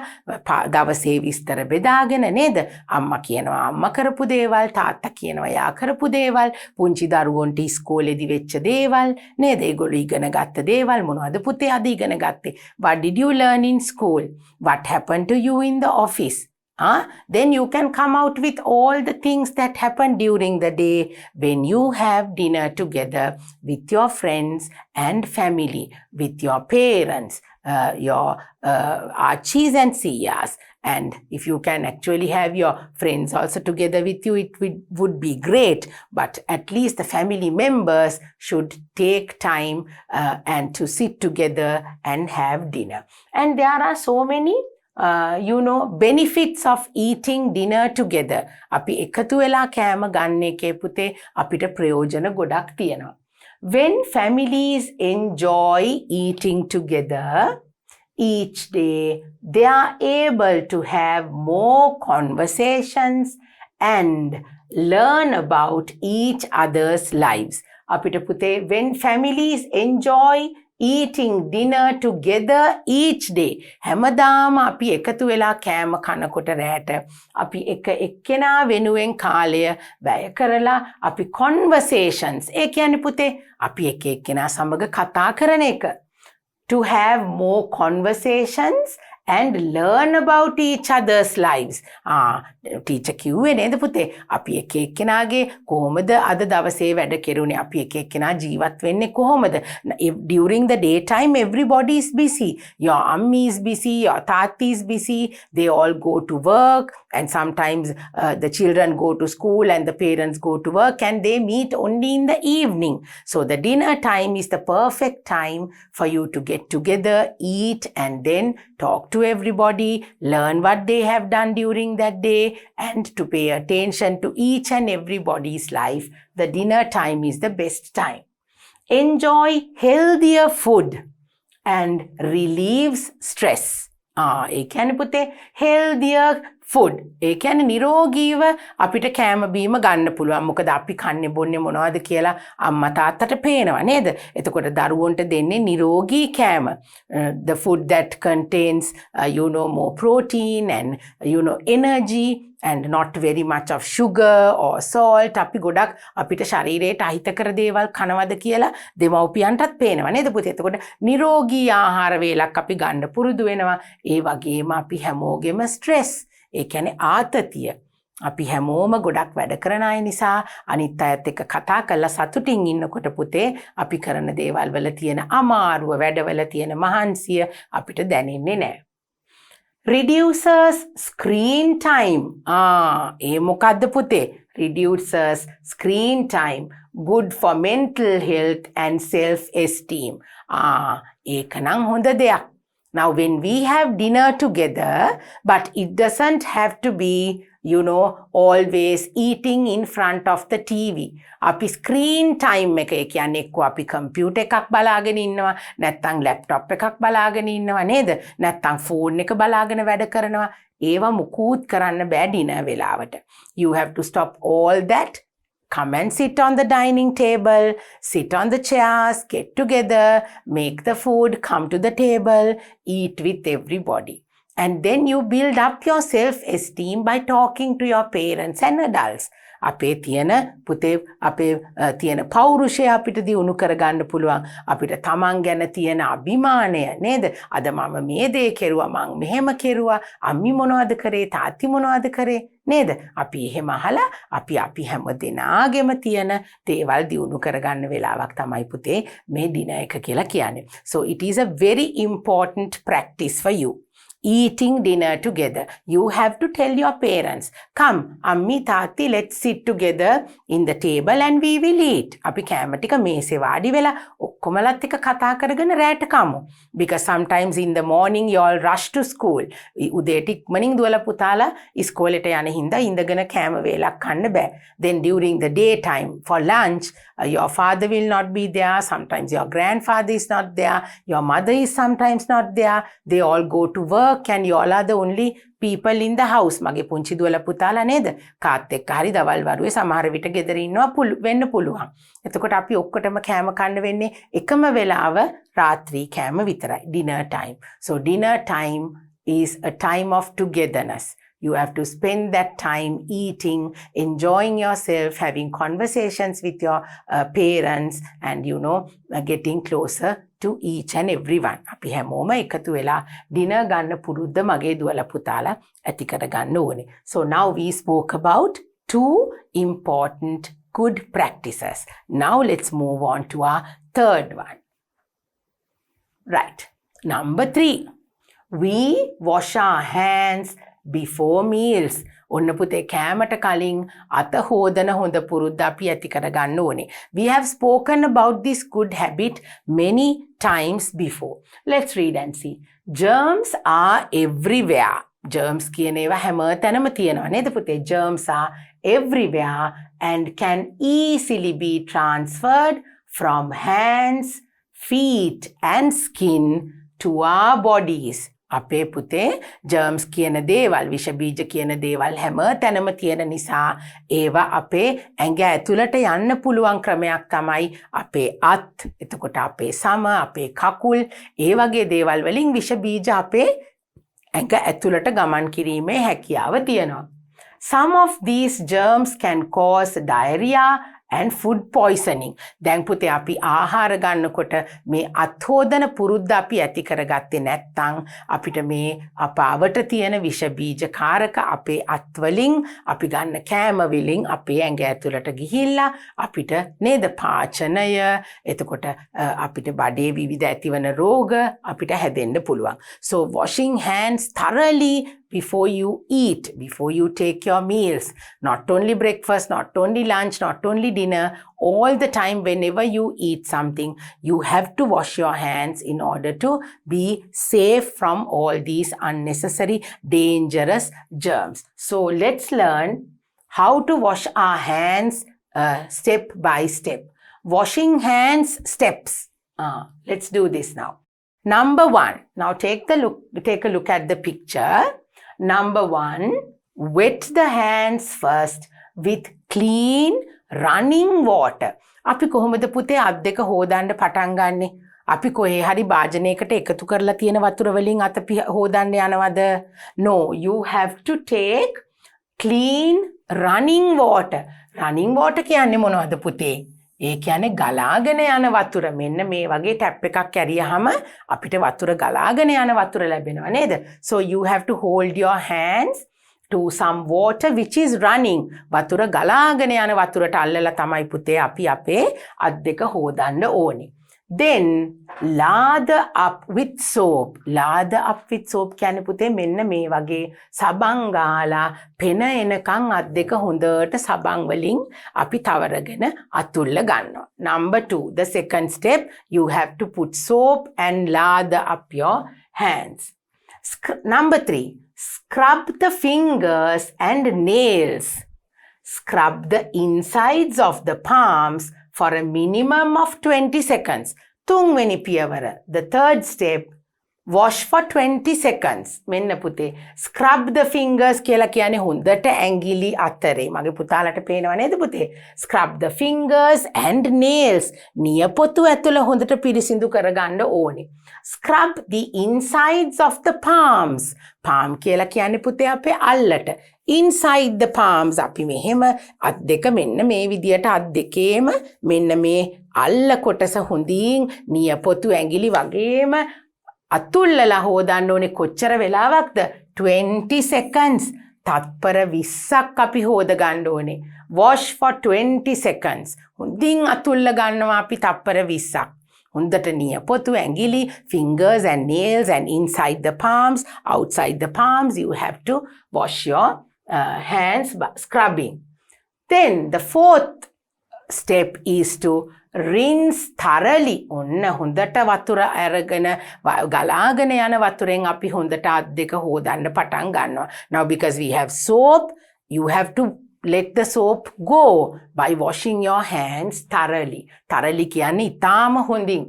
දවසේ විස්තර බෙදාගෙන නේද? අම්මා කියනවා අම්මා කරපු දේවල්, තාත්තා කියනවා යා කරපු දේවල්, පුංචි දරුවන්ට ඉස්කෝලේදී වෙච්ච දේවල් නේද? ඒගොල්ලෝ ඉගෙන ගත්ත දේවල් මොනවද පුතේ අද ඉගෙන ගත්තේ? What did you learn in school? What happened to you in the office? Then you can come out with all the things that happen during the day when you have dinner together with your friends and family, with your parents, your Archies and Siyas. And if you can actually have your friends also together with you, it would be great. But at least the family members should take time and to sit together and have dinner. And there are so many benefits of eating dinner together. අපි එකතු වෙලා කෑම ගන්න එකේ පුතේ අපිට ප්‍රයෝජන ගොඩක් තියෙනවා. When families enjoy eating together each day, they are able to have more conversations and learn about each other's lives. අපිට පුතේ when families enjoy eating dinner together each day. හැමදාම අපි එකතු වෙලා කෑම කනකොට රැට අපි එක්කෙනා වෙනුවෙන් කාලය වැය කරලා අපි conversations ඒ කියන්නේ පුතේ අපි එක්කෙනා සමග කතා කරන එක. To have more conversations and learn about each other's lives. Teacher කිව්වේ නේද පුතේ අපි එක්කෙනාගේ කොහොමද අද දවසේ වැඩ කෙරුණේ අපි එක්කෙනා ජීවත් වෙන්නේ කොහොමද during the daytime everybody is busy. Your ammi is busy, your tati is busy, they all go to work, and sometimes the children go to school and the parents go to work and they meet only in the evening. So the dinner time is the perfect time for you to get together, eat, and then talk to everybody, learn what they have done during that day, and to pay attention to each and everybody's life. The dinner time is the best time. Enjoy healthier food and relieves stress. ඒ කියන්නේ පුතේ healthier food. ඒ කියන්නේ නිරෝගීව අපිට කෑම බීම ගන්න පුළුවන්. මොකද අපි කන්නේ බොන්නේ මොනවද කියලා අම්මා තාත්තට පේනවා නේද? එතකොට දරුවන්ට දෙන්නේ නිරෝගී කෑම. The food that contains more protein and energy and not very much of sugar or salt. අපි ගොඩක් අපිට ශරීරයට අහිතකර දේවල් කනවද කියලා දෙමව්පියන්ටත් පේනවා නේද පුතේ? එතකොට නිරෝගී ආහාර වේලක් අපි ගන්න පුරුදු වෙනවා. ඒ වගේම අපි හැමෝගෙම ස්ට්‍රෙස් ඒ කියන්නේ ආතතිය අපි හැමෝම ගොඩක් වැඩ කරන අය නිසා අනිත් අයත් එක්ක කතා කරලා සතුටින් ඉන්නකොට පුතේ අපි කරන දේවල් වල තියෙන අමාරුව වැඩවල තියෙන මහන්සිය අපිට දැනෙන්නේ නැහැ. Reduces screen time. ඒ මොකද්ද පුතේ? Reduces screen time. Good for mental health and self-esteem. ඒක නම් හොඳ දෙයක්. Now when we have dinner together, but it doesn't have to be always eating in front of the TV. අපි screen time එක කියන්නේ එක්ක අපි computer එකක් බලාගෙන ඉන්නවා නැත්නම් laptop එකක් බලාගෙන ඉන්නවා නේද? නැත්නම් phone එක බලාගෙන වැඩ කරනවා. ඒවා මුකුත් කරන්න බෑ dinner වෙලාවට. You have to stop all that. Come and sit on the dining table, sit on the chairs, get together, make the food, come to the table, eat with everybody. And then you build up your self-esteem by talking to your parents and adults. අපේ තියෙන පුතේ අපේ තියෙන පෞරුෂය අපිට දියුණු කරගන්න පුළුවන්. අපිට තමන් ගැන තියෙන අභිමානය නේද? අද මම මේ දේ කෙරුවා, මං මෙහෙම කෙරුවා, අම්මි මොනවද කරේ, තාත්ති මොනවද කරේ නේද? අපි එහෙම අහලා අපි හැම දෙනාගෙම තියෙන දේවල් දියුණු කරගන්න වෙලාවක් තමයි පුතේ මේ දින එක කියලා කියන්නේ. So it is a very important practice for you. Eating dinner together. You have to tell your parents, come, Ammi, Tati, let's sit together in the table and we will eat. අපි කෑම ටික මේසේ වාඩි වෙලා ඔක්කොමලත් එක්ක කතා කරගෙන රැට කමු. Because sometimes in the morning you all rush to school. උදේට ඉක්මනින් දුවලා පුතාලා ඉස්කෝලේට යන හින්දා ඉඳගෙන කෑම වේලක් කන්න බෑ. Then during the daytime for lunch, your father will not be there. Sometimes your grandfather is not there. Your mother is sometimes not there. They all go to work. work and you all are the only people in the house. මගේ පුංචි දුවලා පුතාලා නේද? කාත් එක්ක හරි දවල් වරුවේ සමහර විට ගෙදර ඉන්නවා වෙන්න පුළුවන්. එතකොට අපි ඔක්කොටම කෑම කන්න වෙන්නේ එකම වෙලාව රාත්‍රී කෑම විතරයි. dinner time. So dinner time is a time of togetherness. You have to spend that time eating, enjoying yourself, having conversations with your parents and getting closer to each and everyone. අපි හැමෝම එකතු වෙලා dinner ගන්න පුරුද්ද මගේ දුවලා පුතාලා ඇති කර ගන්න ඕනේ. So now we spoke about 2 important good practices. Now let's move on to our third one. Right. Number 3. We wash our hands before meals. ඔන්න පුතේ කෑමට කලින් අත හොදන හොඳ පුරුද්ද අපි ඇති කරගන්න ඕනේ. We have spoken about this good habit many times before. Let's read and see. Germs are everywhere. Germs කියන ඒවා හැම තැනම තියෙනවා නේද පුතේ? Germs are everywhere and can easily be transferred from hands, feet and skin to our bodies. අපේ පුතේ germs කියන දේවල් විෂ බීජ කියන දේවල් හැම තැනම තියෙන නිසා ඒවා අපේ ඇඟ ඇතුළට යන්න පුළුවන් ක්‍රමයක් තමයි අපේ අත් එතකොට අපේ සම අපේ කකුල් ඒ වගේ දේවල් වලින් විෂ බීජ අපේ ඇඟ ඇතුළට ගමන් කිරීමේ හැකියාව තියෙනවා. Some of these germs can cause diarrhea and food poisoning. දැන් පුතේ අපි ආහාර ගන්නකොට මේ අත්හොදන පුරුද්ද අපි ඇති කරගත්තේ නැත්නම් අපිට මේ අපාවට තියෙන විෂ බීජකාරක අපේ අත්වලින් අපි ගන්න කෑම වලින් අපේ ඇඟ ඇතුළට ගිහිල්ලා අපිට නේද පාචනය එතකොට අපිට බඩේ විවිධ ඇතිවන රෝග අපිට හැදෙන්න පුළුවන්. So washing hands thoroughly before you eat, before you take your meals, not only breakfast, not only lunch, not only dinner, all the time whenever you eat something, you have to wash your hands in order to be safe from all these unnecessary dangerous germs. So let's learn how to wash our hands step by step. Washing hands steps. Let's do this now. Number 1. Now take a look at the picture. Number 1, wet the hands first with clean running water. අපි කොහොමද පුතේ අත් දෙක හොදන්න පටන් ගන්නෙ? අපි කොහේ හරි භාජනයකට එකතු කරලා තියෙන වතුර වලින් අත හොදන්න යනවද? No, you have to take clean running water. Running water කියන්නේ මොනවද පුතේ? ඒ කියන්නේ ගලාගෙන යන වතුර. මෙන්න මේ වගේ ටැප් එකක් ඇරියාම අපිට වතුර ගලාගෙන යන වතුර ලැබෙනවා නේද? So you have to hold your hands to some water which is running. වතුර ගලාගෙන යන වතුරට අල්ලලා තමයි පුතේ අපි අපේ අත් දෙක හොදන්න ඕනේ. Then lather up with soap. Lather up with soap කියන්නේ පුතේ මෙන්න මේ වගේ සබන් ගාලා පෙන එනකන් අත් දෙක හොඳට සබන් වලින් අපි තවරගෙන අතුල්ල ගන්නවා. Number 2, the second step, you have to put soap and lather up your hands. Number 3, scrub the fingers and nails. Scrub the insides of the palms for a minimum of 20 seconds. තුන්වෙනි පියවර. The third step, wash for 20 seconds. මෙන්න පුතේ scrub the fingers කියලා කියන්නේ හොඳට ඇඟිලි අතරේ. මගේ පුතාලට පේනව නේද පුතේ? Scrub the fingers and nails. නියපොතු ඇතුළ හොඳට පිරිසිදු කරගන්න ඕනේ. Scrub the insides of the palms. palm කියලා කියන්නේ පුතේ අපේ අල්ලට. Inside the palms අපි මෙහෙම අත් දෙක මෙන්න මේ විදියට අත් දෙකේම මෙන්න මේ අල්ල කොටස හොඳින් නියපොතු ඇඟිලි වගේම අතුල්ලලා හොදන්න ඕනේ. කොච්චර වෙලාවක්ද? 20 seconds. තත්පර 20ක් අපි හොද ගන්න ඕනේ. Wash for 20 seconds. හොඳින් අතුල්ල ගන්නවා අපි තත්පර 20ක්. හොඳට නියපොතු ඇඟිලි, fingers and nails and inside the palms, outside the palms, you have to wash your hands by scrubbing. Then the fourth step is to rinse thoroughly. ඔන්න හොඳට වතුර අරගෙන ගලාගෙන යන වතුරෙන් අපි හොඳට අත් දෙක හොදන්න පටන් ගන්නවා. Now because we have soap, you have to let the soap go by washing your hands thoroughly. Thoroughly කියන්නේ ඉතාම හොඳින්.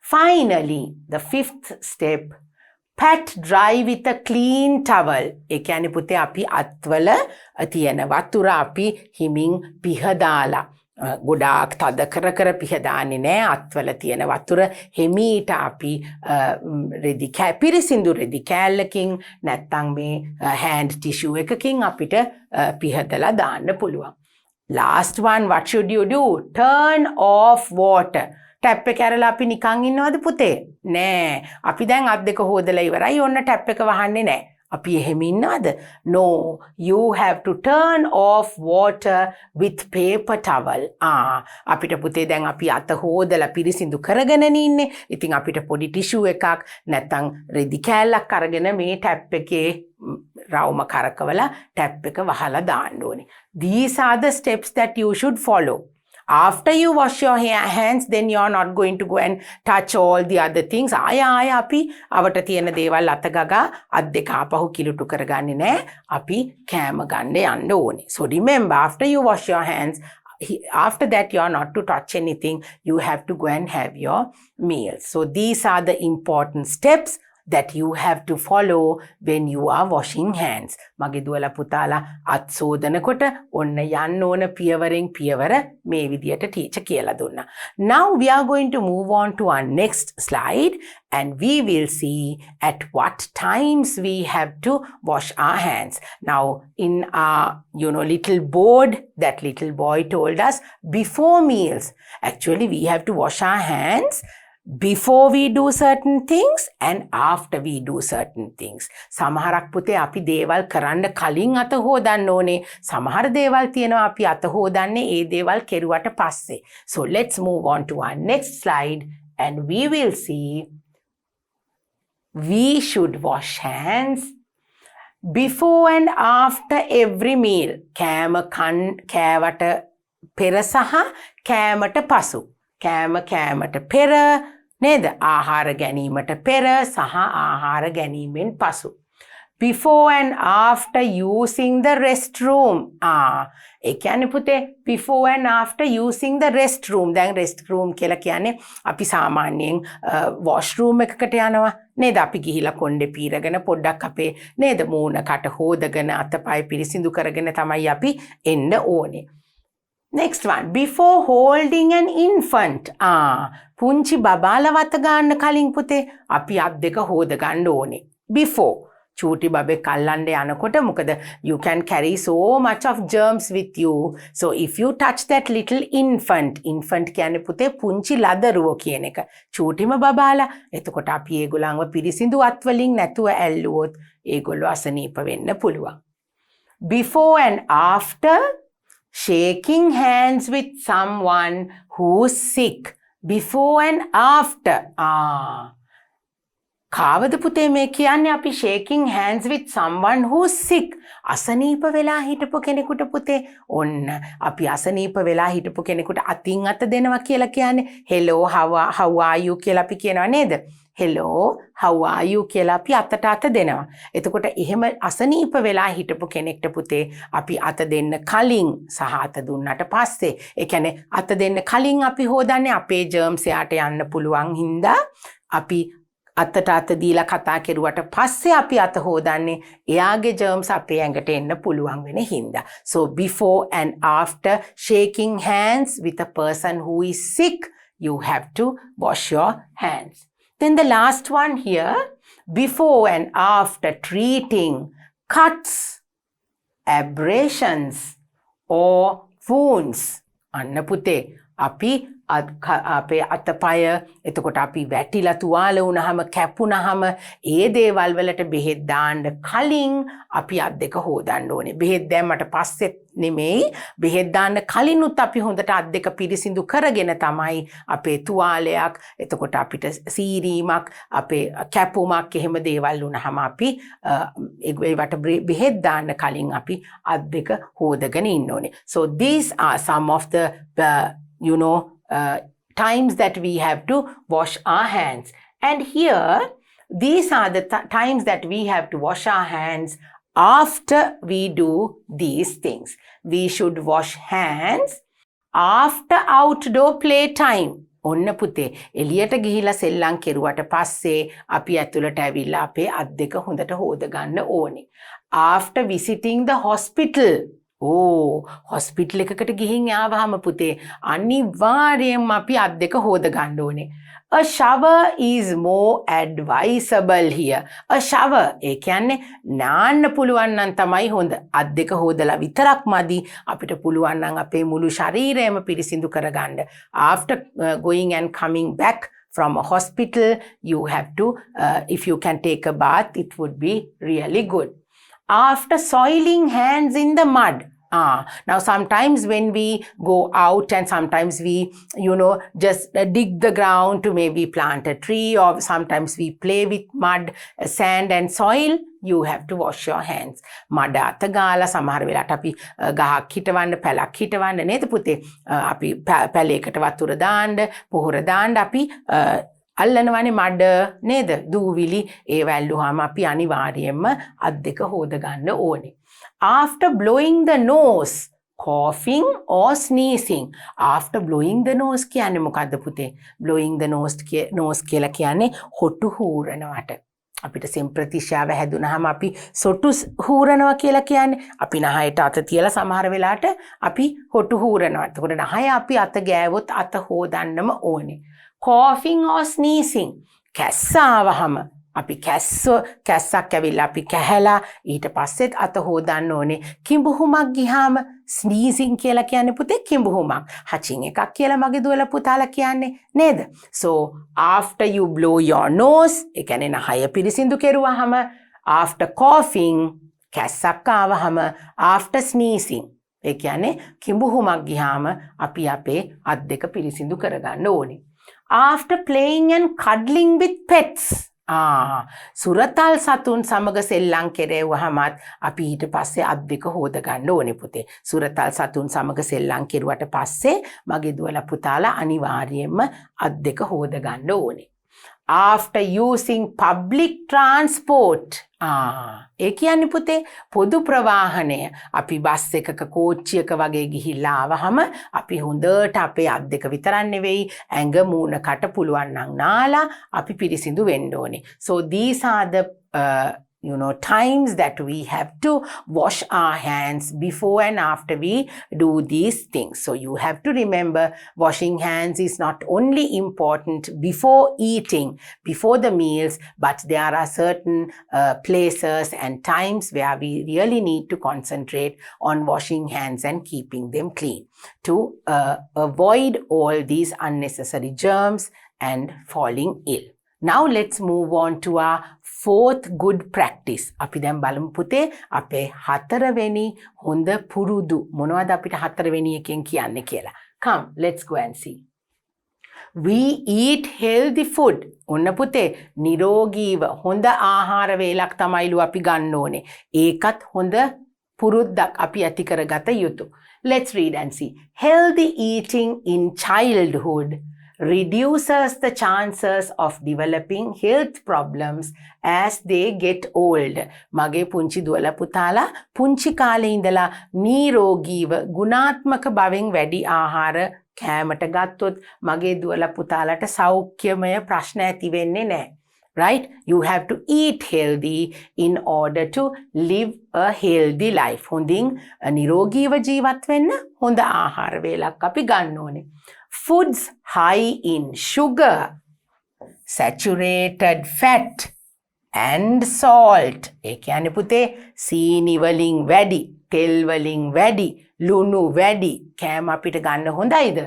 Finally, the fifth step, pat dry with a clean towel. ඒ කියන්නේ පුතේ අපි අත්වල තියෙන වතුර අපි හිමින් පිහදාලා ගොඩාක් තද කර පිහදාන්නේ නෑ අත්වල තියෙන වතුර හිමීට අපි පිරිසිදු රෙදි කෑල්ලකින් නැත්තම් මේ hand tissue එකකින් අපිට පිහදලා දාන්න පුළුවන්. Last one, what should you do? Turn off water. Tap එක ඇරලා අපි නිකන් ඉන්නවද පුතේ? නෑ. අපි දැන් අත් දෙක හොදලා ඉවරයි. ඔන්න ටැප් එක වහන්නේ නෑ. අපි එහෙම ඉන්නවද? No. You have to turn off water with paper towel. අපිට පුතේ දැන් අපි අත හොදලා පිරිසිදු කරගෙන ඉන්නේ. ඉතින් අපිට පොඩි ටිෂු එකක් නැත්තම් රෙදි කෑල්ලක් අරගෙන මේ ටැප් එකේ රවුම කරකවලා ටැප් එක වහලා දාන්න ඕනේ. These are the steps that you should follow. After you wash your hands, then you are not going to go and touch all the other things. ආය අපි අවට තියෙන දේවල් අත ගගා අත් දෙක ආපහු කිලුටු කරගන්නේ නැහැ. අපි කෑම ගන්න යන්න ඕනේ. So remember, after you wash your hands, after that you are not to touch anything. You have to go and have your meals. So these are the important steps that you have to follow when you are washing hands. මගේ දුවලා පුතාලා අත් සෝදනකොට ඔන්න යන්න ඕන පියවරෙන් පියවර මේ විදියට ටීචර් කියලා දුන්නා. Now we are going to move on to our next slide and we will see at what times we have to wash our hands. Now in our little board, that little boy told us before meals. Actually we have to wash our hands before we do certain things and after we do certain things. සමහරක් පුතේ අපි දේවල් කරන්න කලින් අත හොදන්න ඕනේ. සමහර දේවල් තියෙනවා අපි අත හොදන්නේ ඒ දේවල් කෙරුවට පස්සේ. So let's move on to our next slide and we will see we should wash hands before and after every meal. කෑවට පෙර සහ කෑමට පසු. කෑමට පෙර නේද? ආහාර ගැනීමට පෙර සහ ආහාර ගැනීමෙන් පසු. Before and after using the restroom. ඒ කියන්නේ පුතේ before and after using the restroom. දැන් restroom කියලා කියන්නේ අපි සාමාන්‍යයෙන් washroom එකකට යනවා නේද? අපි ගිහිලා කොණ්ඩේ පීරගෙන පොඩ්ඩක් අපේ නේද මූණ කට හොදගෙන අතපය පිරිසිදු කරගෙන තමයි අපි එන්න ඕනේ. Next one, before holding an infant. පුංචි බබාලා වත ගන්න කලින් පුතේ අපි අත් දෙක හොද ගන්න ඕනේ. Before. චූටි බබෙක් අල්ලන්න යනකොට මොකද you can carry so much of germs with you. So if you touch that little infant කියන්නේ පුතේ පුංචි ලදරුවෝ කියන එක. චූටිම බබාලා. එතකොට අපි ඒගොල්ලන්ව පිරිසිදු අත් වලින් නැතුව ඇල්ලුවොත් ඒගොල්ලෝ අසනීප වෙන්න පුළුවන්. Before and after shaking hands with someone who's sick. Before and after. කාවද පුතේ මේ කියන්නේ අපි shaking hands with someone who's sick. අසනීප වෙලා හිටපු කෙනෙකුට පුතේ ඔන්න අපි අසනීප වෙලා හිටපු කෙනෙකුට අතින් අත දෙනවා කියලා කියන්නේ hello how are you කියලා අපි කියනවා නේද? hello how are you කියලා අපි අතට අත දෙනවා. එතකොට එහෙම අසනීප වෙලා හිටපු කෙනෙක්ට පුතේ අපි අත දෙන්න කලින් සහ අත දුන්නට පස්සේ ඒ කියන්නේ අත දෙන්න කලින් අපි හොදන්නේ අපේ germs එයාට යන්න පුළුවන් හින්දා අපි අතට අත දීලා කතා කෙරුවට පස්සේ අපි අත හොදන්නේ එයාගේ germs අපේ ඇඟට එන්න පුළුවන් වෙන හින්දා. So before and after shaking hands with a person who is sick, you have to wash your hands. Then the last one here, before and after treating cuts, abrasions or wounds. අන්න පුතේ අපි අපේ අතපය එතකොට අපි වැටිලා තුවාල වුණාම කැපුණාම ඒ දේවල් වලට බෙහෙත් දාන්න කලින් අපි අත් දෙක හොදන්න ඕනේ. බෙහෙත් දැම්මට පස්සෙත් නෙමෙයි බෙහෙත් දාන්න කලිනුත් අපි හොඳට අත් දෙක පිරිසිදු කරගෙන තමයි අපේ තුවාලයක් එතකොට අපිට සීරීමක් අපේ කැපුමක් එහෙම දේවල් වුණාම අපි ඒවට බෙහෙත් දාන්න කලින් අපි අත් දෙක හොදගෙන ඉන්න ඕනේ. So these are some of the times that we have to wash our hands. And here, these are the times that we have to wash our hands after we do these things. We should wash hands after outdoor play time. ඔන්න පුතේ එළියට ගිහිලා සෙල්ලම් කෙරුවට පස්සේ අපි ඇතුළට ඇවිල්ලා අපේ අත් දෙක හොඳට හොද ගන්න ඕනේ. After visiting the hospital. hospital එකකට ගිහින් ආවහම පුතේ අනිවාර්යයෙන්ම අපි අත් දෙක හොද ගන්න ඕනේ. A shower is more advisable here. A shower ඒ කියන්නේ නාන්න පුළුවන් නම් තමයි හොඳ. අත් දෙක හොදලා විතරක් මදි. අපිට පුළුවන් නම් අපේ මුළු ශරීරයම පිරිසිදු කරගන්න. After going and coming back from a hospital, you have to, if you can take a bath, it would be really good. After soiling hands in the mud. Now sometimes when we go out and sometimes we, just dig the ground to maybe plant a tree, or sometimes we play with mud, sand and soil, you have to wash your hands. මඩ අත ගාලා සමහර වෙලාවට අපි ගහක් හිටවන්න පැලක් හිටවන්න නේද පුතේ? අපි පැලයකට වතුර දාන්න, පොහොර දාන්න අපි අල්ලනවනේ මඩ නේද? දූවිලි ඒ වැල්ලුවාම අපි අනිවාර්යයෙන්ම අත් දෙක හොද ගන්න ඕනේ. After blowing the nose, coughing or sneezing. After blowing the nose කියන්නේ මොකද්ද පුතේ? Blowing the nose කියලා කියන්නේ හොටු හූරනවට. අපිට සෙම්ප්‍රතිශ්‍යාව හැදුනහම අපි සොටු හූරනවා කියලා කියන්නේ. අපි නහයට අත තියලා සමහර වෙලාවට අපි හොටු හූරනවා. එතකොට නහය අපි අත ගෑවොත් අත හොදන්නම ඕනේ. Coughing or sneezing. කැස්ස ආවහම අපි කැස්සක් ඇවිල්ලා අපි කැහැලා ඊට පස්සෙත් අත හොදන්න ඕනේ. කිඹුහුමක් ගියාම ස්නීසිං කියලා කියන්නේ පුතේ කිඹුහුමක්. හචින් එකක් කියලා මගේ දුවලා පුතාලා කියන්නේ නේද? So after you blow your nose, ඒ කියන්නේ නහය පිරිසිදු කෙරුවාම, after coughing කැස්සක් ආවහම, after sneezing ඒ කියන්නේ කිඹුහුමක් ගියාම අපි අපේ අත් දෙක පිරිසිදු කරගන්න ඕනේ. After playing and cuddling with pets. සුරතල් සතුන් සමග සෙල්ලම් කෙරෙව්වහමත් අපි ඊට පස්සේ අත් දෙක හොද ගන්න ඕනේ පුතේ. සුරතල් සතුන් සමග සෙල්ලම් කෙරුවට පස්සේ මගේ දුවලා පුතාලා අනිවාර්යයෙන්ම අත් දෙක හොද ගන්න ඕනේ. After using public transport. ඒ කියන්නේ පුතේ පොදු ප්‍රවාහනය. අපි බස් එකක කෝච්චියක වගේ ගිහිල්ලා ආවහම අපි හොඳට අපේ අත් දෙක විතරක් නෙවෙයි ඇඟ මූණ කට පුළුවන් නම් නාලා අපි පිරිසිදු වෙන්න ඕනේ. So these are the times that we have to wash our hands before and after we do these things. So you have to remember, washing hands is not only important before eating, before the meals, but there are certain places and times where we really need to concentrate on washing hands and keeping them clean to avoid all these unnecessary germs and falling ill. Now let's move on to our fourth good practice. අපි දැන් බලමු පුතේ අපේ හතරවෙනි හොඳ පුරුදු මොනවද අපිට හතරවෙනි එකෙන් කියන්නේ කියලා. Come, let's go and see. We eat healthy food. ඔන්න පුතේ නිරෝගීව හොඳ ආහාර වේලක් තමයිලු අපි ගන්න ඕනේ. ඒකත් හොඳ පුරුද්දක් අපි ඇති කරගත යුතු. Let's read and see. Healthy eating in childhood reduces the chances of developing health problems as they get old. මගේ පුංචි දුවලා පුතාලා පුංචි කාලේ ඉඳලා නිරෝගීව ගුණාත්මක බවෙන් වැඩි ආහාර කෑමට ගත්තොත් මගේ දුවලා පුතාලට සෞඛ්‍යමය ප්‍රශ්න ඇති වෙන්නේ නැහැ. Right? You have to eat healthy in order to live a healthy life. හොඳින් නිරෝගීව ජීවත් වෙන්න හොඳ ආහාර වේලක් අපි ගන්න ඕනේ. Foods high in sugar, saturated fat and salt. ඒ කියන්නේ පුතේ සීනි වලින් වැඩි, තෙල් වලින් වැඩි, ලුණු වැඩි කෑම අපිට ගන්න හොඳයිද?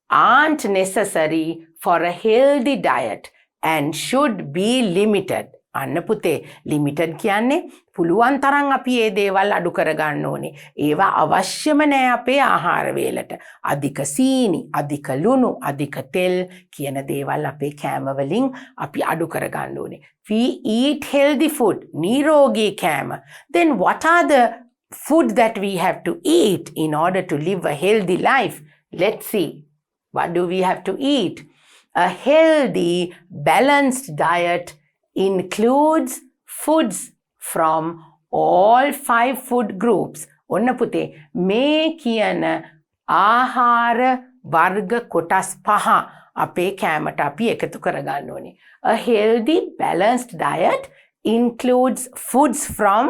Aren't necessary for a healthy diet and should be limited. අන්න පුතේ limited කියන්නේ පුළුවන් තරම් අපි මේ දේවල් අඩු කරගන්න ඕනේ. ඒවා අවශ්‍යම නෑ අපේ ආහාර වේලට. අධික සීනි, අධික ලුණු, අධික තෙල් කියන දේවල් අපේ කෑම වලින් අපි අඩු කරගන්න ඕනේ. We eat healthy food, නිරෝගී කෑම. Then what are the food that we have to eat in order to live a healthy life? Let's see. What do we have to eat? A healthy, balanced diet includes foods from all 5 food groups. ඔන්න පුතේ මේ කියන ආහාර වර්ග කොටස් 5 අපේ කෑමට අපි එකතු කරගන්න ඕනේ. A healthy balanced diet includes foods from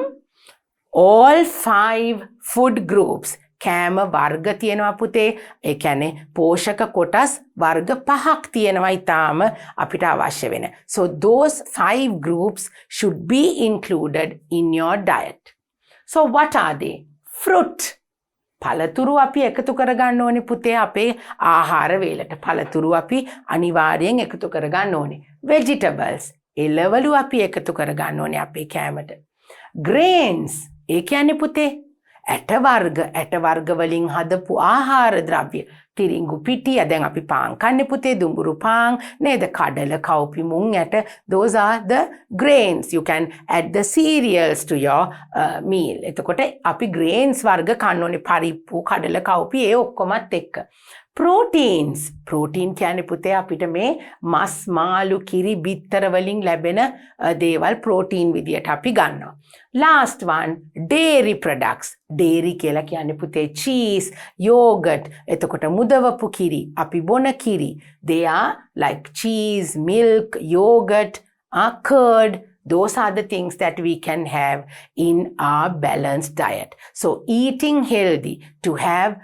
all 5 food groups. කෑම වර්ග තියෙනවා පුතේ. ඒ කියන්නේ පෝෂක කොටස් වර්ග 5ක් තියෙනවා ඊටාම අපිට අවශ්‍ය වෙන. So those 5 groups should be included in your diet. So what are they? Fruit. පළතුරු අපි එකතු කරගන්න ඕනේ පුතේ අපේ ආහාර වේලට. පළතුරු අපි අනිවාර්යෙන් එකතු කරගන්න ඕනේ. Vegetables. එළවලු අපි එකතු කරගන්න ඕනේ අපේ කෑමට. Grains. ඒ කියන්නේ පුතේ ඇට වර්ග වලින් හදපු ආහාර ද්‍රව්‍ය. තිරිඟු පිටිය දැන් අපි පාන් කන්නේ පුතේ දුඹුරු පාන් නේද? කඩල කව්පි මුං ඇට. Those are the grains. You can add the cereals to your meal. එතකොට අපි grains වර්ග කන්න ඕනේ. පරිප්පු කඩල කව්පි ඒ ඔක්කොමත් එක්ක. Proteins. Protein කියන්නේ පුතේ අපිට මේ මස් මාළු කිරි බිත්තර වලින් ලැබෙන දේවල් protein විදියට අපි ගන්නවා. Last one, dairy products. Dairy කියලා කියන්නේ පුතේ cheese, yogurt. එතකොට මුදවපු කිරි, අපි බොන කිරි. They are like cheese, milk, yogurt, curd. Those are the things that we can have in our balanced diet. So eating healthy, to have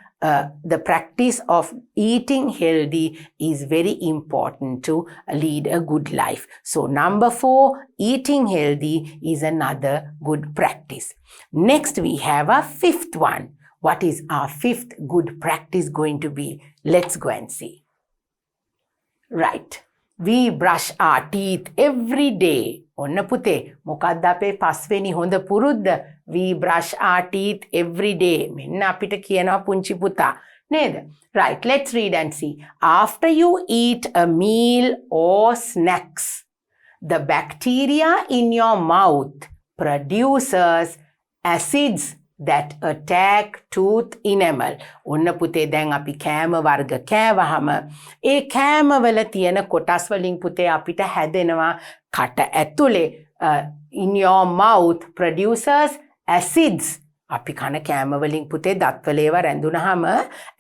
the practice of eating healthy is very important to lead a good life. So number 4, eating healthy is another good practice. Next we have a 5th one. What is our 5th good practice going to be? Let's go and see. Right. We brush our teeth every day. ඔන්න පුතේ මොකක්ද අපේ 5 වෙනි හොඳ පුරුද්ද? We brush our teeth every day. මෙන්න අපිට කියනවා පුංචි පුතා නේද? Right, let's read and see. After you eat a meal or snacks, the bacteria in your mouth produces acids that attack tooth enamel. ඔන්න පුතේ දැන් අපි කෑම වර්ග කෑවහම ඒ කෑමවල තියෙන කොටස් වලින් පුතේ අපිට හැදෙනවා කට ඇතුලේ in your mouth produces acids. අපි කන කෑම වලින් පුතේ දත්වල ඒවා රැඳුනහම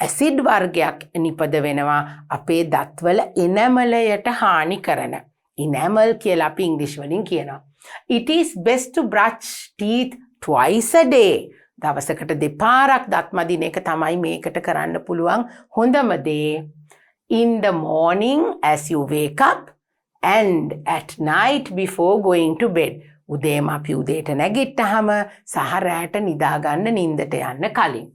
ඇසිඩ් වර්ගයක් නිපද වෙනවා අපේ දත්වල එනමලයට හානි කරන. enamel කියලා අපි ඉංග්‍රීසි වලින් කියනවා. It is best to brush teeth twice a day. දවසකට දෙපාරක් දත් මදින එක තමයි මේකට කරන්න පුළුවන් හොඳම දේ. In the morning as you wake up and at night before going to bed. උදේම අපි උදේට නැගිට්ටහම සහ රැට නිදාගන්න නින්දට යන්න කලින්.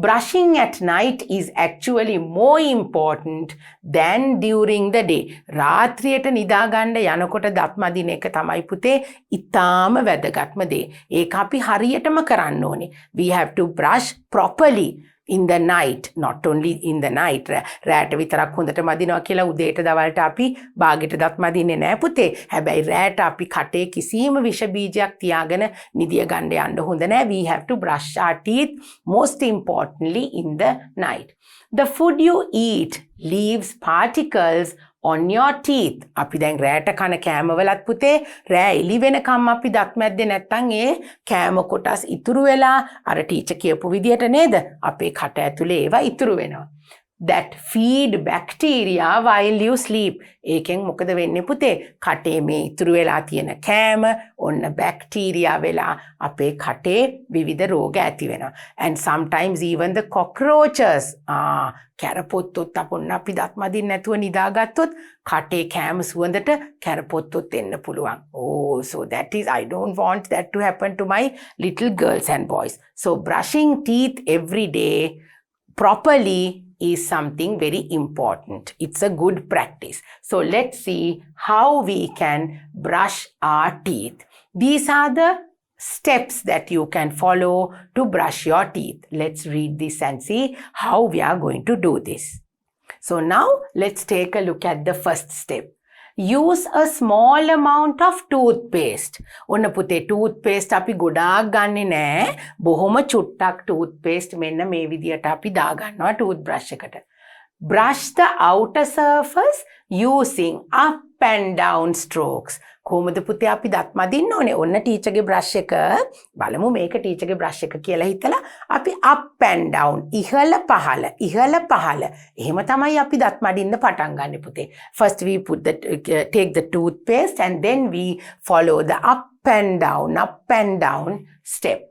Brushing at night is actually more important than during the day. රාත්‍රියට නිදාගන්න යනකොට දත් මදින එක තමයි පුතේ ඊටාම වැදගත්ම දේ. ඒක අපි හරියටම කරන්න ඕනේ. We have to brush properly in the night, not only in the night. රැට විතරක් හොඳට මදිනවා කියලා උදේට දවල්ට අපි බාගෙට දත් මදින්නේ නැහැ පුතේ. හැබැයි රැට අපි කටේ කිසිම විෂ බීජයක් තියාගෙන නිදිය ගන්න යන්න හොඳ නැහැ. We have to brush our teeth most importantly in the night. The food you eat leaves particles on your teeth. අපි දැන් රැට කන කෑමවලත් පුතේ රෑ එළි වෙනකම් අපි දත් මැද්දේ නැත්තම් ඒ කෑම කොටස් ඉතුරු වෙලා අර ටීචර් කියපු විදියට නේද අපේ කට ඇතුලේ ඒවා ඉතුරු වෙනවා. That feed bacteria while you sleep. ඒකෙන් මොකද වෙන්නේ පුතේ? කටේ මේ ඉතුරු වෙලා තියෙන කෑම ඔන්න බැක්ටීරියා වෙලා අපේ කටේ විවිධ රෝග ඇති වෙනවා. And sometimes even the cockroaches. කැරපොත්තොත් අපොන්න අපි දත් මදින්න නැතුව නිදාගත්තොත් කටේ කෑම සුවඳට කැරපොත්තොත් එන්න පුළුවන්. Oh, so that is, I don't want that to happen to my little girls and boys. So brushing teeth every day properly is something very important. It's a good practice. So let's see how we can brush our teeth. These are the steps that you can follow to brush your teeth. Let's read this and see how we are going to do this. So now let's take a look at the first step. Use a small amount of toothpaste. ඔන්න පුතේ toothpaste අපි ගොඩාක් ගන්නෙ නෑ. බොහොම චුට්ටක් toothpaste මෙන්න මේ විදියට අපි දාගන්නවා toothbrush එකට. Brush the outer surface using up and down strokes. කොහොමද පුතේ අපි දත් මදින්න ඕනේ? ඔන්න ටීචර්ගේ බ්‍රෂ් එක බලමු මේක ටීචර්ගේ බ්‍රෂ් එක කියලා හිතලා අපි up and down ඉහළ පහළ එහෙම තමයි අපි දත් මදින්න පටන් ගන්න පුතේ. First we take the toothpaste and then we follow the up and down step.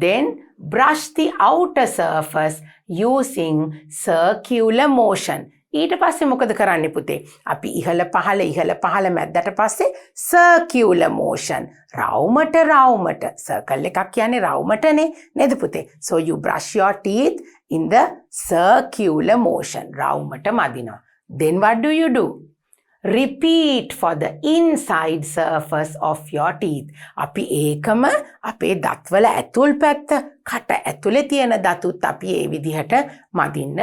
Then brush the outer surface using circular motion. ඊට පස්සේ මොකද කරන්නේ පුතේ? අපි ඉහළ පහළ මැද්දට පස්සේ circular motion. රවුමට circle එකක් කියන්නේ රවුමටනේ නේද පුතේ? So you brush your teeth in the circular motion. රවුමට මදිනවා. Then what do? Repeat for the inside surface of your teeth. අපි ඒකම අපේ දත්වල ඇතුල් පැත්ත කට ඇතුලේ තියෙන දතුත් අපි ඒ විදිහට මදින්න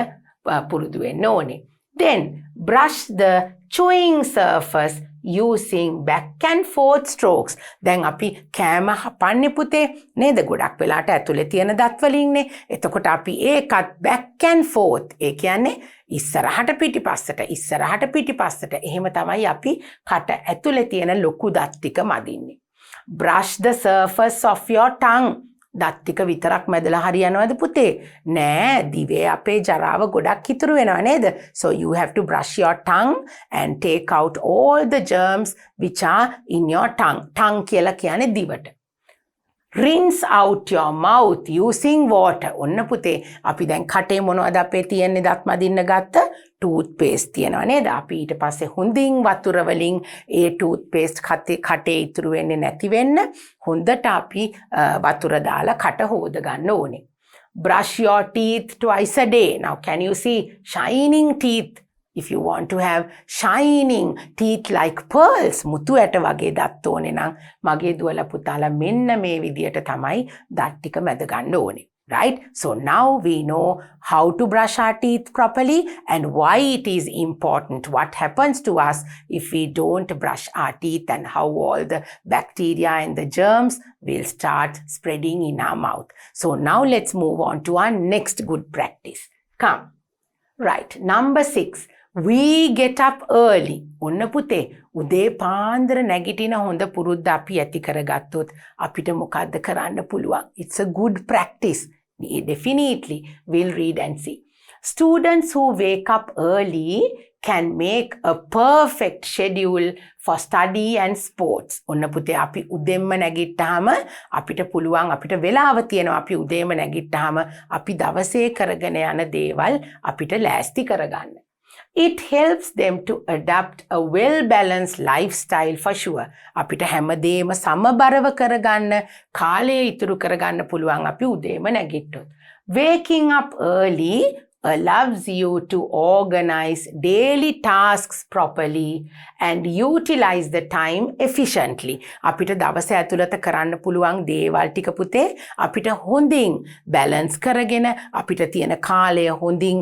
පුරුදු වෙන්න ඕනේ. Then brush the chewing surface using back and forth strokes. දැන් අපි කෑම හපන්නේ පුතේ නේද? ගොඩක් වෙලාට ඇතුලේ තියෙන දත් වලින්නේ. එතකොට අපි ඒකත් back and forth. ඒ කියන්නේ ඉස්සරහට පිටිපස්සට එහෙම තමයි අපි කට ඇතුලේ තියෙන ලොකු දත් ටික මදින්නේ. Brush the surface of your tongue. දත් ටික විතරක් මැදලා හරියනවද පුතේ? නෑ, දිවේ අපේ ජරාව ගොඩක් ඉතුරු වෙනවා නේද? So you have to brush your tongue and take out all the germs which are in your tongue. tongue කියලා කියන්නේ දිවට. Rinse out your mouth using water. ඔන්න පුතේ අපි දැන් කටේ මොනවද අපේ තියෙන්නේ දත් මදින්න ගත්ත toothpaste තියෙනවා නේද? අපි ඊට පස්සේ හොඳින් වතුර වලින් ඒ toothpaste කටේ ඉතුරු වෙන්නේ නැති වෙන්න හොඳට අපි වතුර දාලා කට හොද ගන්න ඕනේ. Brush your teeth twice a day. Now can you see shining teeth? If you want to have shining teeth like pearls, මුතු ඇට වගේ දත් ඕනේ නම් මගේ දුවලා පුතාලා මෙන්න මේ විදියට තමයි දත් ටික මැද ගන්න ඕනේ. Right? So now we know how to brush our teeth properly and why it is important. What happens to us if we don't brush our teeth and how all the bacteria and the germs will start spreading in our mouth. So now let's move on to our next good practice. Come. Right. Number 6. We get up early. ඔන්න පුතේ උදේ පාන්දර නැගිටින හොඳ පුරුද්ද අපි ඇති කරගත්තොත් අපිට මොකද්ද කරන්න පුළුවන්? It's a good practice. Definitely. We'll read and see. Students who wake up early can make a perfect schedule for study and sports. ඔන්න පුතේ අපි උදෙන්ම නැගිට්ටාම අපිට පුළුවන් අපිට වෙලාව තියෙනවා අපි උදේම නැගිට්ටාම අපි දවසේ කරගෙන යන දේවල් අපිට ලෑස්ති කරගන්න. It helps them to adapt a well-balanced lifestyle for sure. අපිට හැමදේම සමබරව කරගන්න කාලය ඉතුරු කරගන්න පුළුවන් අපි උදේම නැගිට්ටොත්. Waking up early allows you to organize daily tasks properly and utilize the time efficiently. අපිට දවස ඇතුළත කරන්න පුළුවන් දේවල් ටික පුතේ අපිට හොඳින් බැලන්ස් කරගෙන අපිට තියෙන කාලය හොඳින්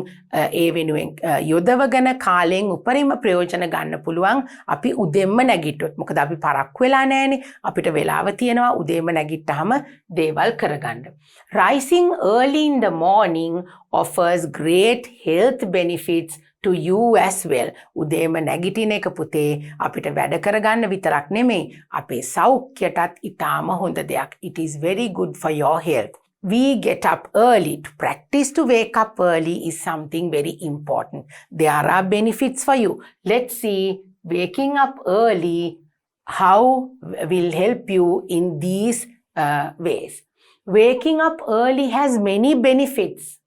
ඒ වෙනුවෙන් යොදවගෙන කාලයෙන් උපරිම ප්‍රයෝජන ගන්න පුළුවන් අපි උදෙන්ම නැගිට්ටොත්. මොකද අපි පරක්කු වෙලා නැහැනේ. අපිට වෙලාව තියෙනවා උදේම නැගිට්ටාම දේවල් කරගන්න. Rising early in the morning offers great health benefits to you as well. උදේම නැගිටින එක පුතේ අපිට වැඩ කරගන්න විතරක් නෙමෙයි අපේ සෞඛ්‍යයටත් ඉතාම හොඳ දෙයක්. It is very good for your health. We get up early. To practice to wake up early is something very important. There are benefits for you. Let's see waking up early how will help you in these ways. Waking up early has many benefits.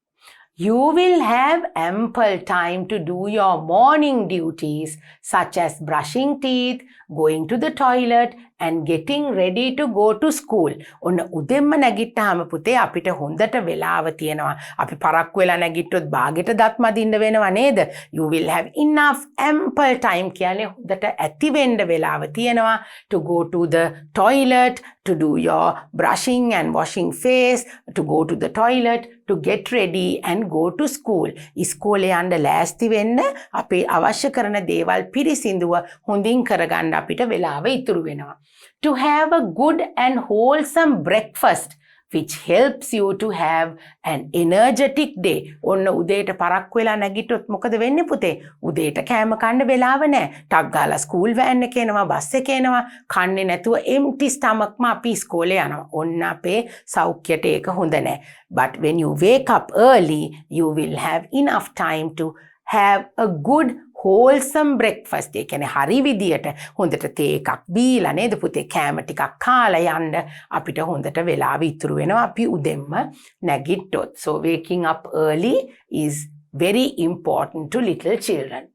You will have ample time to do your morning duties such as brushing teeth, going to the toilet and getting ready to go to school. ඔන්න උදෙන්ම නැගිට්ටාම පුතේ අපිට හොඳට වෙලාව තියෙනවා. අපි පරක්කු වෙලා නැගිට්ටොත් බාගෙට දත් මදින්න වෙනව නේද? You will have enough ample time කියන්නේ හොඳට ඇති වෙන්න වෙලාව තියෙනවා to go to the toilet, to do your brushing and washing face, to go to the toilet, to get ready and go to school. ඉස්කෝලේ යන්න ලෑස්ති වෙන්න අපේ අවශ්‍ය කරන දේවල් පිරිසිදුව හොඳින් කරගන්න අපිට වෙලාව ඉතුරු වෙනවා. To have a good and wholesome breakfast which helps you to have an energetic day. ඔන්න උදේට පරක්කු වෙලා නැගිට්ටොත් මොකද වෙන්නේ පුතේ? උදේට කෑම කන්න වෙලාව නැහැ. ටක් ගාලා ස්කූල් වෑන් එකේ එනවා, බස් එකේ එනවා. කන්නේ නැතුව empty stomach ම අපි ඉස්කෝලේ යනවා. ඔන්න අපේ සෞඛ්‍යයට ඒක හොඳ නැහැ. But when you wake up early, you will have enough time to have a good wholesome breakfast. ඒ කියන්නේ හරි විදියට හොඳට තේ එකක් බීලා නේද පුතේ කෑම ටිකක් කාලා යන්න අපිට හොඳට වෙලාව ඉතුරු වෙනවා අපි උදෙන්ම නැගිට්ටොත්. So waking up early is very important to little children.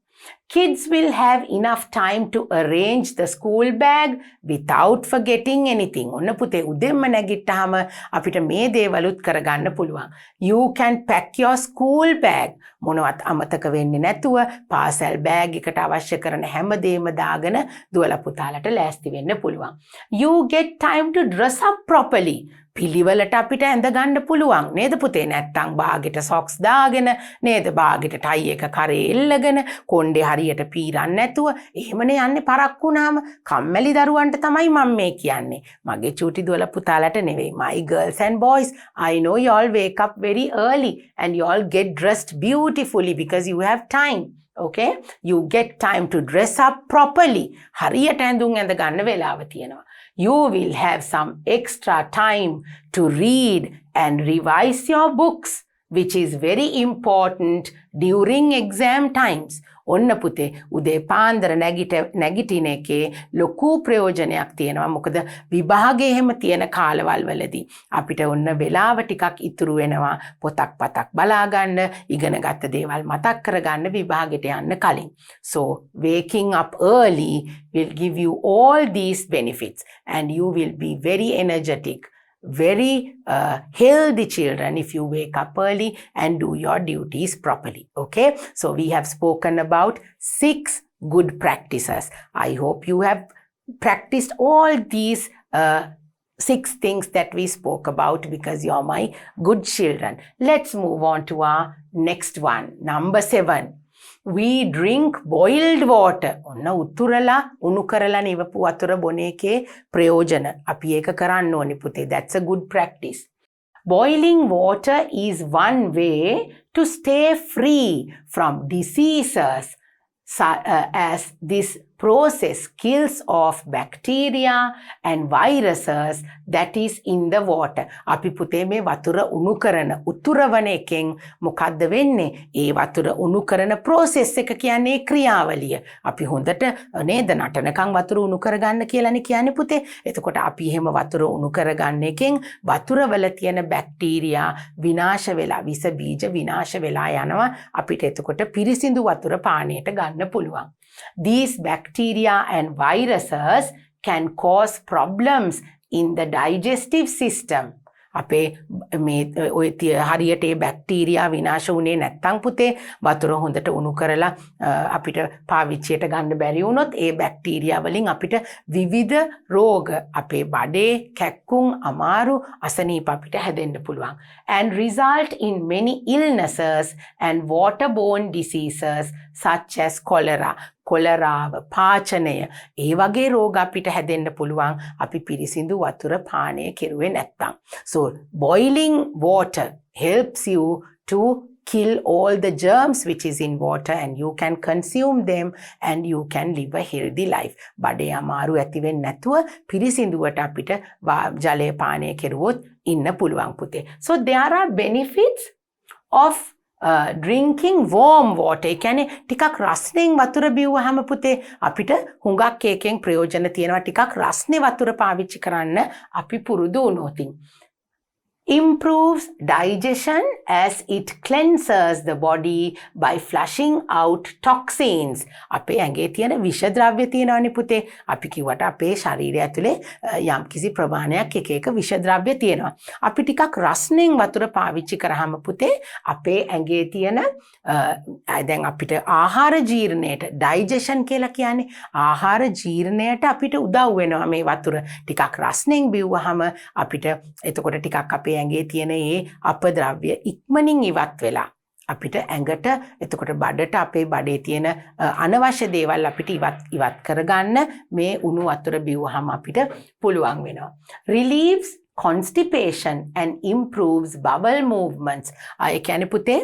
Kids will have enough time to arrange the school bag without forgetting anything. ඔන්න පුතේ උදෙන්ම නැගිට්ටාම අපිට මේ දේවලුත් කරගන්න පුළුවන්. You can pack your school bag. මොනවත් අමතක වෙන්නේ නැතුව පාසල් බෑග් එකට අවශ්‍ය කරන හැමදේම දාගෙන දුවලා පුතාලට ලෑස්ති වෙන්න පුළුවන්. You get time to dress up properly. පිළිවෙලට අපිට ඇඳ ගන්න පුළුවන් නේද පුතේ? නැත්තම් බාගෙට සොක්ස් දාගෙන නේද? බාගෙට ටයි එක කරේ එල්ලගෙන කොණ්ඩේ හරියට පීරන්න නැතුව එහෙමනේ යන්නේ පරක්කු වුණාම. කම්මැලි දරුවන්ට තමයි මම මේ කියන්නේ. මගේ චූටි දුවලා පුතාලට නෙවෙයි. My girls and boys, I know you all wake up very early and you all get dressed beautifully because you have time. Okay? You get time to dress up properly. හරියට ඇඳුම් ඇඳ ගන්න වෙලාව තියෙනවා. You will have some extra time to read and revise your books, which is very important during exam times. ඔන්න පුතේ උදේ පාන්දර නැගිටින එකේ ලොකු ප්‍රයෝජනයක් තියෙනවා. මොකද විභාගේ එහෙම තියෙන කාලවල් වලදී අපිට ඔන්න වෙලාව ටිකක් ඉතුරු වෙනවා පොතක් පතක් බලා ගන්න, ඉගෙනගත්ත දේවල් මතක් කරගන්න විභාගෙට යන්න කලින්. So waking up early will give you all these benefits and you will be very energetic, very healthy children if you wake up early and do your duties properly. Okay, so we have spoken about 6 good practices. I hope you have practiced all these 6 things that we spoke about because you're my good children. Let's move on to our next one. Number 7. We drink boiled water. ඔන්න උතුරලා උණු කරලා නිවපු වතුර බොන එකේ ප්‍රයෝජන අපි ඒක කරන්න ඕනේ පුතේ. That's a good practice. Boiling water is one way to stay free from diseases as this process kills off bacteria and viruses that is in the water. අපි පුතේ මේ වතුර උණු කරන උතුරවන එකෙන් මොකද්ද වෙන්නේ? ඒ වතුර උණු කරන process එක කියන්නේ ක්‍රියාවලිය. අපි හොඳට නේද නටනකම් වතුර උණු කරගන්න කියලානේ කියන්නේ පුතේ. එතකොට අපි එහෙම වතුර උණු කරගන්න එකෙන් වතුරවල තියෙන බැක්ටීරියා විනාශ වෙලා විස බීජ විනාශ වෙලා යනවා. අපිට එතකොට පිරිසිදු වතුර පානයට ගන්න පුළුවන්. These bacteria and viruses can cause problems in the digestive system. අපේ මේ ඔය හරියට ඒ බැක්ටීරියා විනාශ වුණේ නැත්නම් පුතේ වතුර හොඳට උණු කරලා අපිට පාවිච්චියට ගන්න බැරි වුණොත් ඒ බැක්ටීරියා වලින් අපිට විවිධ රෝග අපේ බඩේ කැක්කුම් අමාරු අසනීප අපිට හැදෙන්න පුළුවන් and result in many illnesses and waterborne diseases such as cholera. කොලරාව පාචනය ඒ වගේ රෝග අපිට හැදෙන්න පුළුවන් අපි පිරිසිදු වතුර පානය කෙරුවේ නැත්තම්. So boiling water helps you to kill all the germs which is in water and you can consume them and you can live a healthy life. බඩේ අමාරු ඇති වෙන්නේ නැතුව පිරිසිදුවට අපිට ජලය පානය කෙරුවොත් ඉන්න පුළුවන් පුතේ. So there are benefits of drinking warm water. ඒ කියන්නේ ටිකක් රස්නෙන් වතුර බිව්වහම පුතේ අපිට හුඟක් ඒකෙන් ප්‍රයෝජන තියෙනවා. ටිකක් රස්නේ වතුර පාවිච්චි කරන්න අපි පුරුදු වුණොත්. Improves digestion as it cleanses the body by flushing out toxins. අපේ ඇඟේ තියෙන විෂ ද්‍රව්‍ය තියෙනවානේ පුතේ. අපි කිව්වට අපේ ශරීරය ඇතුලේ යම්කිසි ප්‍රමාණයක් එක එක විෂ ද්‍රව්‍ය තියෙනවා. අපි ටිකක් රස්නෙන් වතුර පාවිච්චි කරාම පුතේ අපේ ඇඟේ තියෙන දැන් අපිට ආහාර ජීර්ණයට digestion කියලා කියන්නේ ආහාර ජීර්ණයට අපිට උදව් වෙනවා මේ වතුර. ටිකක් රස්නෙන් බිව්වහම අපිට එතකොට ටිකක් අපේ ඇඟේ තියෙන ඒ අපද්‍රව්‍ය ඉක්මනින් ඉවත් වෙලා අපිට ඇඟට එතකොට බඩට අපේ බඩේ තියෙන අනවශ්‍ය දේවල් අපිට ඉවත් කරගන්න මේ උණු වතුර බිව්වහම අපිට පුළුවන් වෙනවා. Relieves constipation and improves bowel movements. ඒ කියන්නේ පුතේ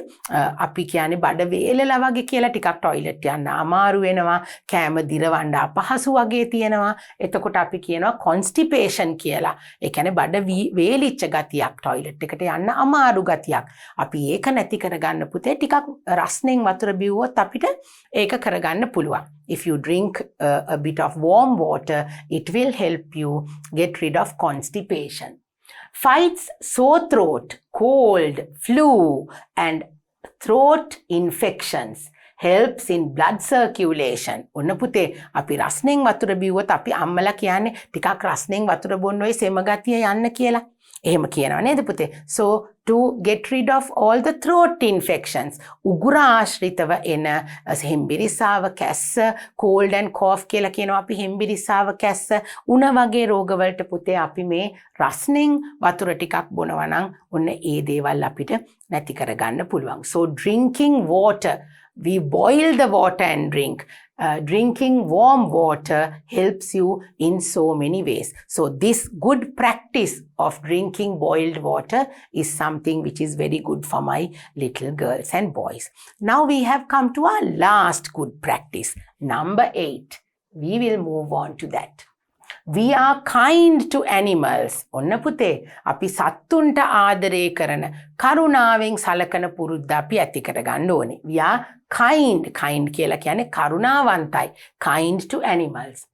අපි කියන්නේ බඩ වේලලා වගේ කියලා ටිකක් টয়ලට් යන්න අමාරු වෙනවා, කෑම දිරවන්න අපහසු වගේ තියෙනවා. එතකොට අපි කියනවා constipation කියලා. ඒ කියන්නේ බඩ වේලිච්ච ගතියක්, টয়ලට් එකට යන්න අමාරු ගතියක්. අපි ඒක නැති කරගන්න පුතේ ටිකක් රස්නෙන් වතුර බිව්වොත් අපිට ඒක කරගන්න පුළුවන්. If you drink a bit of warm water, it will help you get rid of constipation. Fights sore throat, cold, flu, and throat infections. Helps in blood circulation. ඔන්න පුතේ අපි රස්නෙන් වතුර බිව්වොත් අපි අම්මලා කියන්නේ ටිකක් රස්නෙන් වතුර බොන්න ඔය සෙම ගතිය යන්න කියලා. එහෙම කියනවා නේද පුතේ? So to get rid of all the throat infections, උගුර ආශ්‍රිතව එන හෙම්බිරිස්සාව, කැස්ස, cold and cough කියලා කියනවා අපි හෙම්බිරිස්සාව, කැස්ස, උණ වගේ රෝගවලට පුතේ අපි මේ රස්නෙන් වතුර ටිකක් බොනවා නම් ඔන්න ඒ දේවල් අපිට නැති කරගන්න පුළුවන්. So drinking water, we boil the water and drink. Drinking warm water helps you in so many ways. So this good practice of drinking boiled water is something which is very good for my little girls and boys. Now we have come to our last good practice, number 8. We will move on to that. We are kind to animals. ඔන්න පුතේ අපි සත්තුන්ට ආදරය කරන කරුණාවෙන් සලකන පුරුද්ද අපි ඇති කරගන්න ඕනේ. We are kind. Kind කියලා කියන්නේ කරුණාවන්තයි. Kind to animals.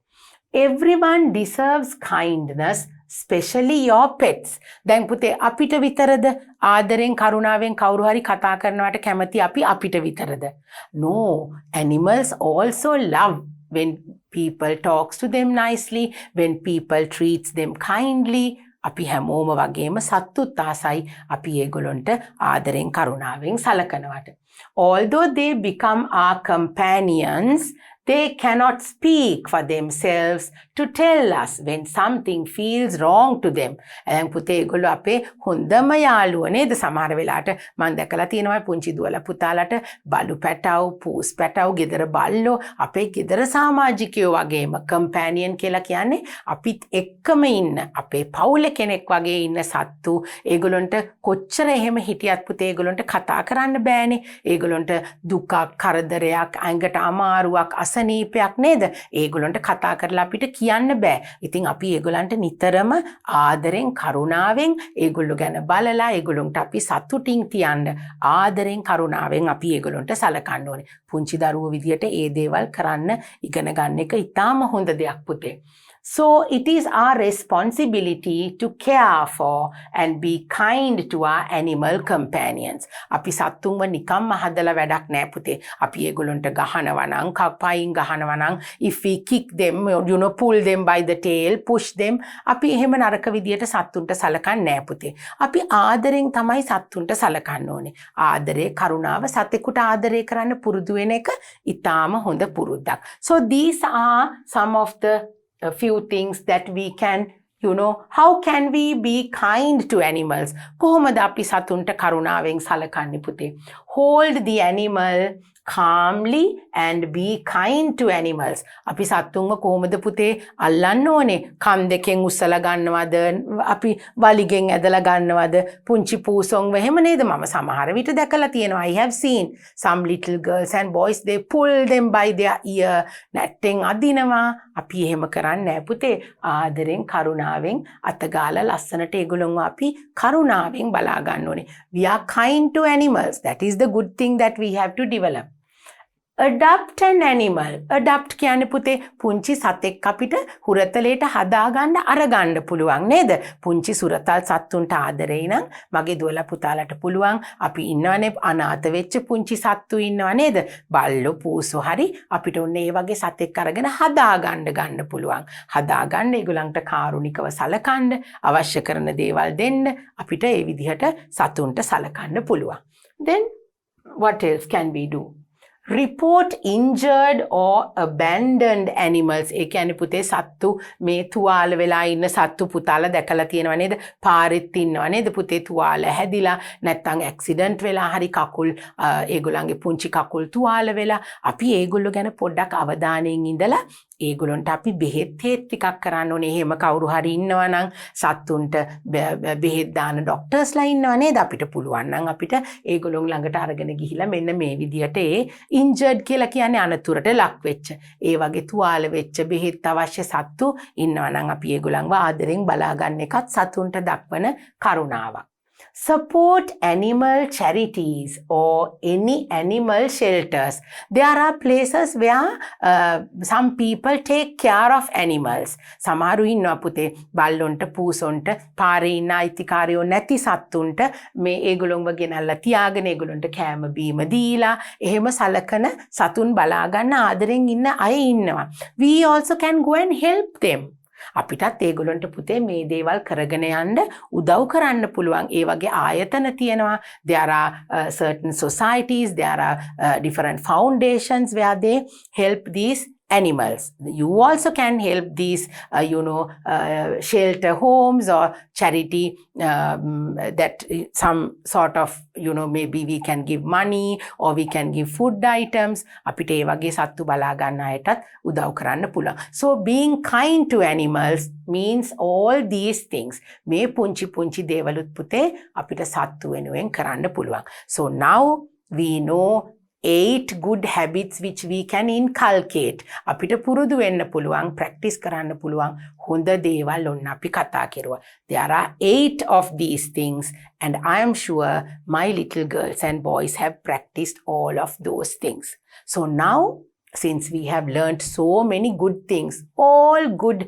Everyone deserves kindness, especially your pets. දැන් පුතේ අපිට විතරද ආදරෙන් කරුණාවෙන් කවුරු හරි කතා කරනවට කැමති අපිට විතරද? No, animals also love when people talks to them nicely, when people treats them kindly. අපි හැමෝම වගේම සත්තුත් ආසයි අපි ඒගොල්ලන්ට ආදරෙන් කරුණාවෙන් සලකනවට. Although they become our companions, they cannot speak for themselves to tell us when something feels wrong to them. දැන් පුතේ ඒගොල්ලෝ අපේ හොඳම යාළුවෝ නේද? සමහර වෙලාවට මම දැකලා තියෙනවා පුංචි දුවලා පුතාලට බලු පැටව, පූස් පැටව, ගෙදර බල්ලෝ අපේ ගෙදර සමාජිකයෝ වගේම කම්පැනියන් කියලා කියන්නේ අපිත් එක්කම ඉන්න අපේ පවුලේ කෙනෙක් වගේ ඉන්න සත්තු. ඒගොල්ලන්ට කොච්චර එහෙම හිටියත් පුතේ ඒගොල්ලන්ට කතා කරන්න බෑනේ. ඒගොල්ලන්ට දුකක්, කරදරයක්, අඟට අමාරුවක්, අසනීපයක් නේද? ඒගොල්ලන්ට කතා කරලා අපිට කියන්න බෑ. ඉතින් අපි ඒගොල්ලන්ට නිතරම ආදරෙන් කරුණාවෙන් ඒගොල්ලෝ ගැන බලලා ඒගොල්ලන්ට අපි සතුටින් තියන්න ආදරෙන් කරුණාවෙන් අපි ඒගොල්ලන්ට සලකන්න ඕනේ. පුංචි දරුවෝ විදියට ඒ දේවල් කරන්න ඉගෙන ගන්න එක ඉතාම හොඳ දෙයක් පුතේ. So it is our responsibility to care for and be kind to our animal companions. අපි සත්තුන්ව නිකම්ම හදලා වැඩක් නෑ පුතේ. අපි ඒගොල්ලන්ට ගහනවා නම්, කපයින් ගහනවා නම්, if we kick them, pull them by the tail, push them, අපි එහෙම නරක විදියට සත්තුන්ට සලකන්නේ නෑ පුතේ. අපි ආදරෙන් තමයි සත්තුන්ට සලකන්න ඕනේ. ආදරේ, කරුණාව, සතෙකුට ආදරය කරන්න පුරුදු වෙන එක ඊටාම හොඳ පුරුද්දක්. So these are some of the a few things that we can, how can we be kind to animals? කොහොමද අපි සතුන්ට කරුණාවෙන් සලකන්නේ පුතේ? Hold the animal calmly and be kind to animals. අපි සත්තුන්ව කොහොමද පුතේ අල්ලන්න ඕනේ? කන් දෙකෙන් උස්සලා ගන්නවද? අපි වලිගෙන් ඇදලා ගන්නවද? පුංචි පූසොන්ව එහෙම නේද? මම සමහර විට දැකලා තියෙනවා. I have seen some little girls and boys, they pull them by their ear. නැට්ටෙන් අදිනවා. අපි එහෙම කරන්නේ නැහැ පුතේ. ආදරෙන් කරුණාවෙන් අතගාලා ලස්සනට ඒගොල්ලන්ව අපි කරුණාවෙන් බලා ගන්න ඕනේ. We are kind to animals. That is the good thing that we have to develop. Adopt an animal. Adopt කියන්නේ පුතේ පුංචි සතෙක් අපිට හුරතලේට හදාගන්න අරගන්න පුළුවන් නේද? පුංචි සුරතල් සත්තුන්ට ආදරේ නම් මගේ දුවලා පුතාලට පුළුවන්. අපි ඉන්නවනේ අනාථ වෙච්ච පුංචි සත්තු ඉන්නව නේද? බල්ලෝ, පූසෝ හරි අපිට ඔන්න ඒ වගේ සතෙක් අරගෙන හදාගන්න පුළුවන්. හදාගන්න ඒගොල්ලන්ට කාරුණිකව සලකන්න, අවශ්‍ය කරන දේවල් දෙන්න අපිට ඒ විදිහට සතුන්ට සලකන්න පුළුවන්. Then what else can we do? report injured or abandoned animals. ඒ කියන්නේ පුතේ සත්තු මේ තුවාල වෙලා ඉන්න සත්තු පුතාලා දැකලා තියෙනව නේද? පාරෙත් ඉන්නව නේද පුතේ තුවාල හැදිලා නැත්නම් ඇක්සිඩන්ට් වෙලා හරි කකුල් ඒගොල්ලන්ගේ පුංචි කකුල් තුවාල වෙලා අපි ඒගොල්ලෝ ගැන පොඩ්ඩක් අවධානයෙන් ඉඳලා ඒගොල්ලන්ට අපි බෙහෙත් ටිකක් කරන්න ඕනේ. එහෙම කවුරු හරි ඉන්නවා නම් සත්තුන්ට බෙහෙත් දාන ડોක්ටර්ස්ලා ඉන්නව නේද? අපිට පුළුවන් නම් අපිට ඒගොල්ලොන් ළඟට අරගෙන ගිහිලා මෙන්න මේ විදියට injured කියලා කියන්නේ අනතුරට ලක් වෙච්ච. ඒ වගේ තුවාල වෙච්ච බෙහෙත් අවශ්‍ය සත්තු ඉන්නවා නම් අපි ඒගොල්ලන්ව ආදරෙන් බලා ගන්න එකත් සතුන්ට දක්වන කරුණාවක්. Support animal charities or any animal shelters. There are places where some people take care of animals. සමහරු ඉන්නවා පුතේ බල්ලොන්ට පූසොන්ට පාරේ ඉන්න අයිතිකාරයෝ නැති සත්තුන්ට මේ ඒගොල්ලොන්ව ගෙනල්ලා තියාගෙන ඒගොල්ලොන්ට කෑම බීම දීලා එහෙම සලකන සතුන් බලා ගන්න ආදරෙන් ඉන්න අය ඉන්නවා. We also can go and help them. අපිටත් ඒගොල්ලන්ට පුතේ මේ දේවල් කරගෙන යන්න උදව් කරන්න පුළුවන්. ඒ වගේ ආයතන තියෙනවා. There are certain societies, there are different foundations where they help these animals. You also can help these shelter homes or charity that some sort of maybe we can give money or we can give food items. අපිට ඒ වගේ සත්තු බලා ගන්න අයටත් උදව් කරන්න පුළුවන්. So being kind to animals means all these things. මේ පුංචි දේවලුත් පුතේ අපිට සත්තු වෙනුවෙන් කරන්න පුළුවන්. So now we know 8 good habits which we can inculcate. අපිට පුරුදු වෙන්න පුළුවන්, practice කරන්න පුළුවන් හොඳ දේවල් ඔන්න අපි කතා කරුවා. There are 8 of these things and I am sure my little girls and boys have practiced all of those things. So now, since we have learned so many good things, all good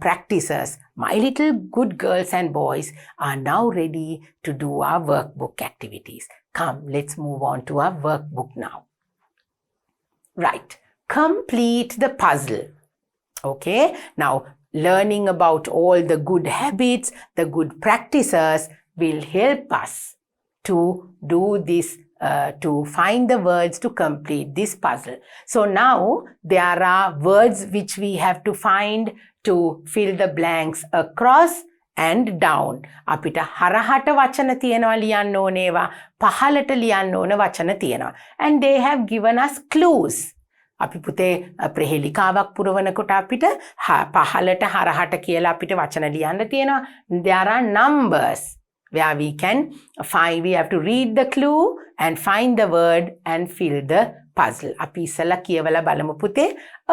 practices, my little good girls and boys are now ready to do our workbook activities. Come, let's move on to our workbook now. Right, complete the puzzle. Okay, now learning about all the good habits, the good practices will help us to do this, to find the words to complete this puzzle. So now there are words which we have to find to fill the blanks across and down. අපිට හරහට වචන තියෙනවා ලියන්න ඕනේවා, පහලට ලියන්න ඕන වචන තියෙනවා. And they have given us clues. අපි පුතේ ප්‍රහෙලිකාවක් පුරවනකොට අපිට පහලට හරහට කියලා අපිට වචන ලියන්න තියෙනවා. There are numbers where we can find, we have to read the clue and find the word and fill the puzzle. අපි ඉස්සලා කියවලා බලමු පුතේ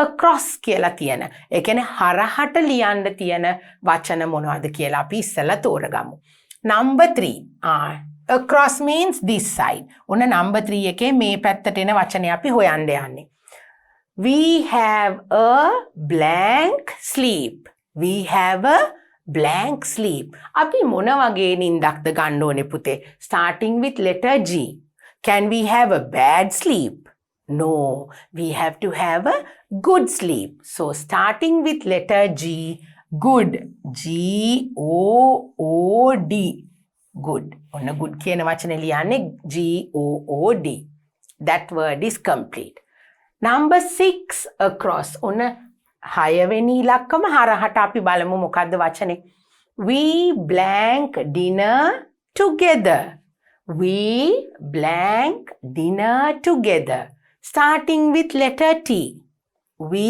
across කියලා තියෙන. ඒ කියන්නේ හරහට ලියන්න තියෙන වචන මොනවද කියලා අපි ඉස්සලා තෝරගමු. Number 3. Across means this side. ඔන්න number 3 එකේ මේ පැත්තට එන වචනේ අපි හොයන්න යන්නේ. We have a blank sleep. We have a blank sleep. අපි මොන වගේ නින්දක්ද ගන්න ඕනේ පුතේ? Starting with letter G. Can we have a bad sleep? No, we have to have a good sleep. So starting with letter G, good. G-O-O-D. Good. ඔන්න good කියන වචනේ ලියන්නේ G-O-O-D. That word is complete. Number 6, across. ඔන්න 6 වෙනි ඉලක්කම හරහට අපි බලමු මොකද්ද වචනේ. We blank dinner together. We blank dinner together. Starting with letter T. We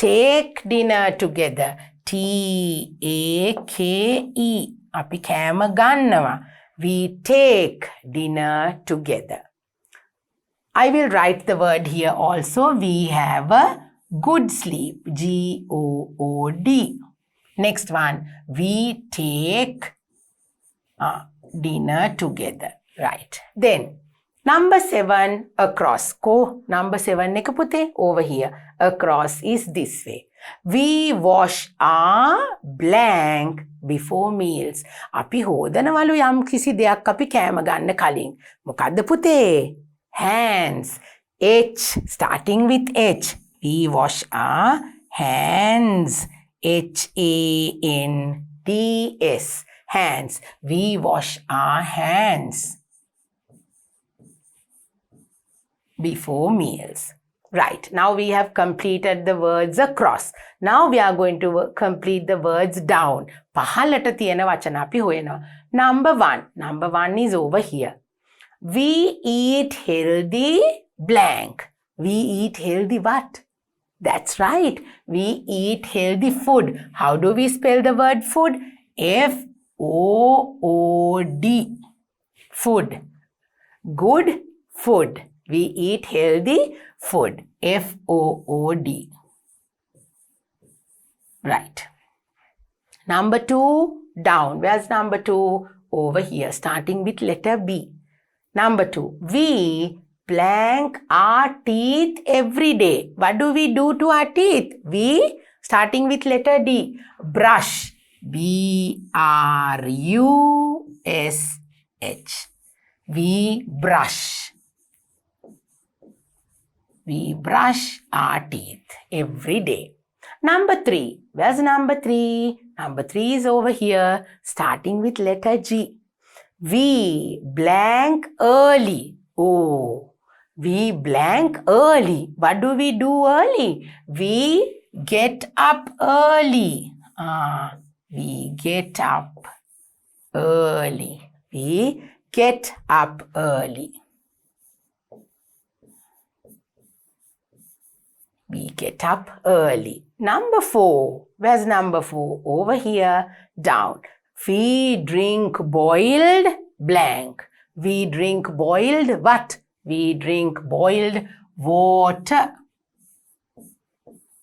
take dinner together. T-A-K-E. අපි කෑම ගන්නවා. We take dinner together. I will write the word here also. We have a good sleep. G-O-O-D. Next one. We take dinner together. Right. Then number 7, across. Number 7 එක පුතේ over here. Across is this way. We wash our blank before meals. අපි හොදනවලු යම් කිසි දෙයක් අපි කෑම ගන්න කලින්. මොකද්ද පුතේ? Hands. H. Starting with H. We wash our hands. H-A-N-D-S. Hands. We wash our hands. before meals. Right, now we have completed the words across. Now we are going to complete the words down. පහළට තියෙන වචන අපි හොයනවා. Number one is over here. We eat healthy blank. We eat healthy what? That's right. We eat healthy food. How do we spell the word food? F-O-O-D. Food. Good food. We eat healthy food. F-O-O-D. Right. Number 2, down. Where's number 2? Over here, starting with letter B. Number 2, we blank our teeth every day. What do we do to our teeth? We, starting with letter D, brush. B-R-U-S-H. We brush. We brush our teeth every day. Number 3. Where's number 3? Number 3 is over here, starting with letter G. We blank early. Oh, we blank early. What do we do early? We get up early. We get up early. We get up early. We get up early. Number 4. Where's number 4? Over here, down. We drink boiled blank. We drink boiled what? We drink boiled water.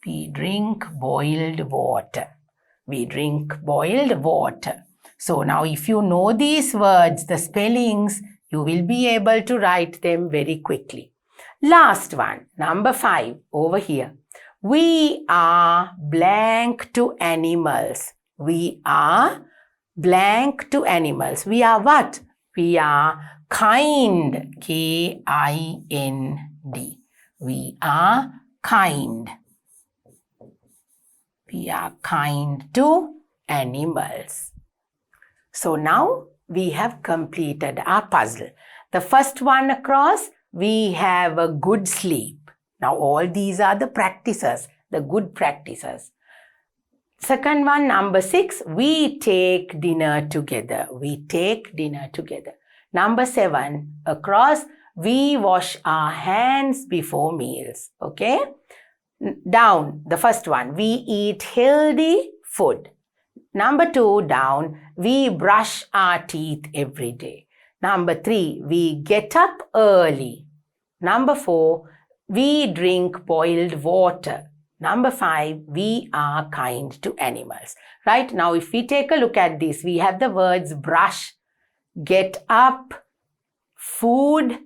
We drink boiled water. We drink boiled water. So now if you know these words, the spellings, you will be able to write them very quickly. Last one, number 5, over here. We are blank to animals. We are blank to animals. We are what? We are kind. K-I-N-D. We are kind. We are kind to animals. So now we have completed our puzzle. The first one across, we have a good sleep. Now all these are the practices, the good practices. Second one, number 6, we take dinner together. We take dinner together. Number 7, across, we wash our hands before meals. Okay? Down, the first one, we eat healthy food. Number 2, down, we brush our teeth every day. Number 3, we get up early. Number 4, we drink boiled water. Number 5, we are kind to animals. Right? Now, if we take a look at this, we have the words brush, get up, food,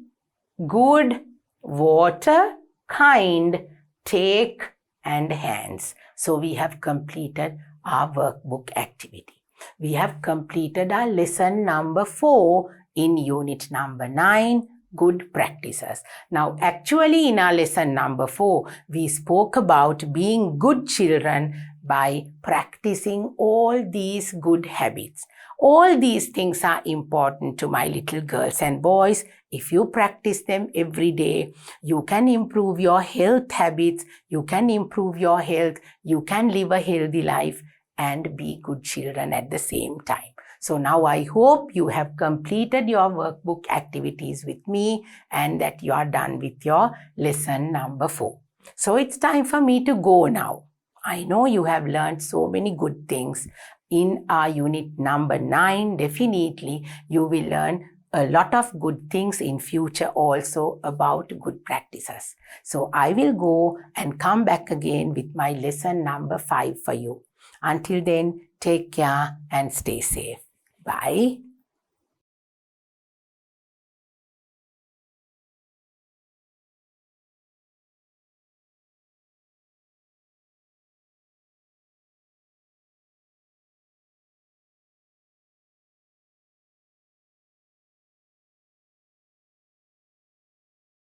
good, water, kind, take, and hands. So we have completed our workbook activity. We have completed our lesson number 4 in unit number 9, good practices. Now, actually in our lesson number 4, we spoke about being good children by practicing all these good habits. All these things are important to my little girls and boys. If you practice them every day, you can improve your health habits, you can improve your health, you can live a healthy life and be good children at the same time. So now I hope you have completed your workbook activities with me and that you are done with your lesson number 4. So it's time for me to go now. I know you have learned so many good things. In our unit number 9, definitely you will learn a lot of good things in future also about good practices. So I will go and come back again with my lesson number 5 for you. Until then, take care and stay safe. Bye.